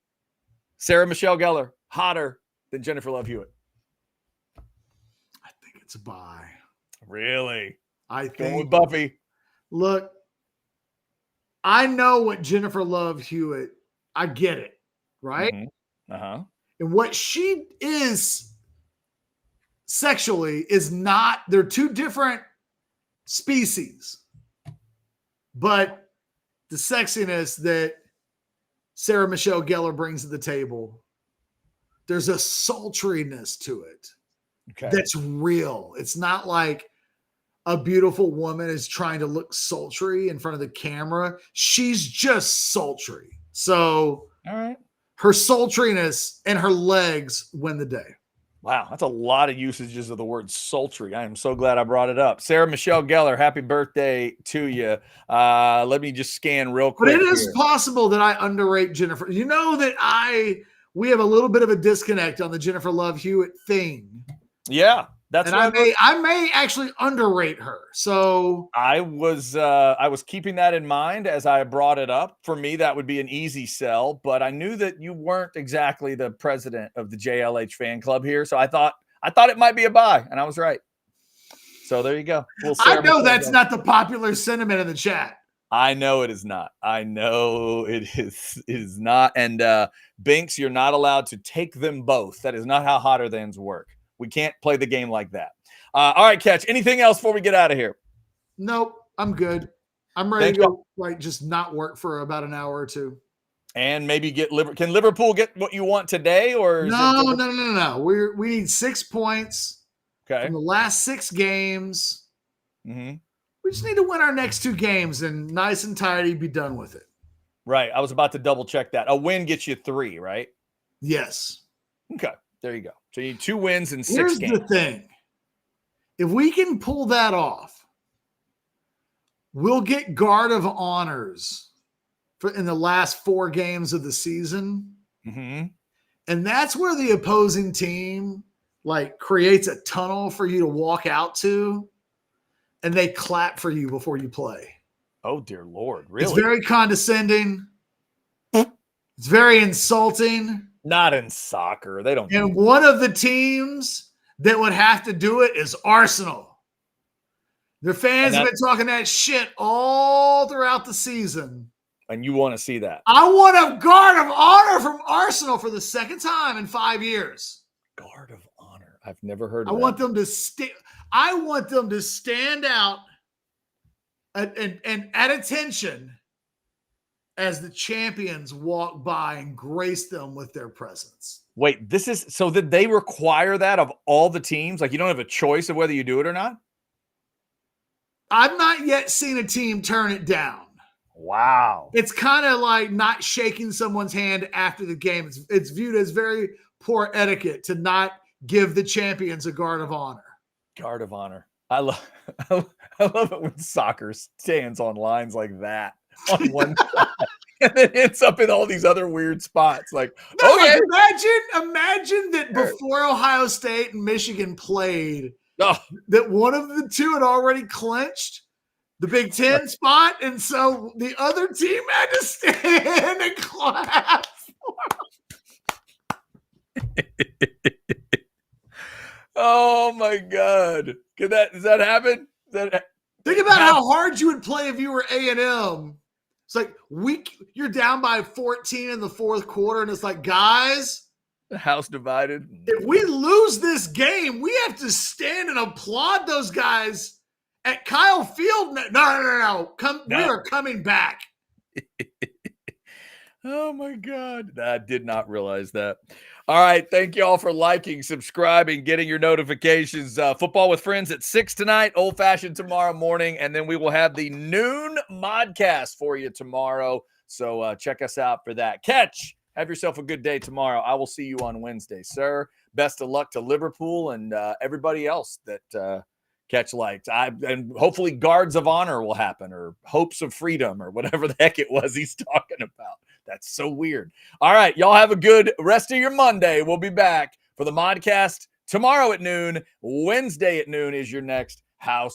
Sarah Michelle Gellar. Hotter than Jennifer Love Hewitt. I think it's a buy. Really? I think. Going with Buffy. Look, I know what Jennifer Love Hewitt. I get it. Right? Mm-hmm. And what she is sexually is not, they're two different species, but the sexiness that Sarah Michelle Gellar brings to the table, there's a sultriness to it that's real. It's not like a beautiful woman is trying to look sultry in front of the camera. She's just sultry. So all right, her sultriness and her legs win the day. Wow, that's a lot of usages of the word sultry. I am so glad I brought it up. Sarah Michelle Gellar, happy birthday to you. Let me just scan real quick. But it is possible that I underrate Jennifer. You know that we have a little bit of a disconnect on the Jennifer Love Hewitt thing. Yeah, that's and I may actually underrate her. So I was keeping that in mind as I brought it up. For me, that would be an easy sell, but I knew that you weren't exactly the president of the JLH fan club here, so I thought it might be a buy, and I was right. So there you go. I know that's not the popular sentiment in the chat. I know it is not. I know it is not. And Binks, you're not allowed to take them both. That is not how hotter thans work. We can't play the game like that. All right, Catch. Anything else before we get out of here? Nope. I'm good. I'm ready to go, just not work for about an hour or two. And maybe can Liverpool get what you want today? Or No. We need 6 points from the last 6 games. Mm-hmm. We just need to win our next 2 games and nice and tidy be done with it. Right. I was about to double check that. A win gets you 3, right? Yes. Okay. There you go. So you need 2 wins in 6 Here's games. the thing. If we can pull that off, we'll get guard of honors in the last 4 games of the season. Mm-hmm. And that's where the opposing team creates a tunnel for you to walk out to, and they clap for you before you play. Oh, dear Lord. Really? It's very condescending. It's very insulting. Not in soccer. They don't. And one of the teams that would have to do it is Arsenal. Their fans have been talking that shit all throughout the season. And you want to see that. I want a guard of honor from Arsenal for the second time in 5 years. Guard of honor. I've never heard of I that. want them to stand out and at attention as the champions walk by and grace them with their presence. Wait, so did they require that of all the teams? Like you don't have a choice of whether you do it or not? I've not yet seen a team turn it down. Wow. It's kind of like not shaking someone's hand after the game. It's viewed as very poor etiquette to not give the champions a guard of honor. Guard of honor. I love it when soccer stands on lines like that on one side and then ends up in all these other weird spots. Like, okay. Imagine that before Ohio State and Michigan played, Oh. that one of the two had already clinched the Big Ten spot, and so the other team had to stand and clap. Oh my God! Does that happen? Think about how hard you would play if you were A&M. It's like you're down by 14 in the fourth quarter, and it's like, guys, the house divided. If we lose this game, we have to stand and applaud those guys at Kyle Field. No. We are coming back. Oh my God. I did not realize that. All right. Thank you all for liking, subscribing, getting your notifications. Football with Friends at 6 tonight, Old Fashioned tomorrow morning. And then we will have the noon modcast for you tomorrow. So check us out for that. Have yourself a good day tomorrow. I will see you on Wednesday, sir. Best of luck to Liverpool and everybody else that Catch liked. And hopefully guards of honor will happen, or hopes of freedom, or whatever the heck it was he's talking about. That's so weird. All right, y'all have a good rest of your Monday. We'll be back for the modcast tomorrow at noon. Wednesday at noon is your next house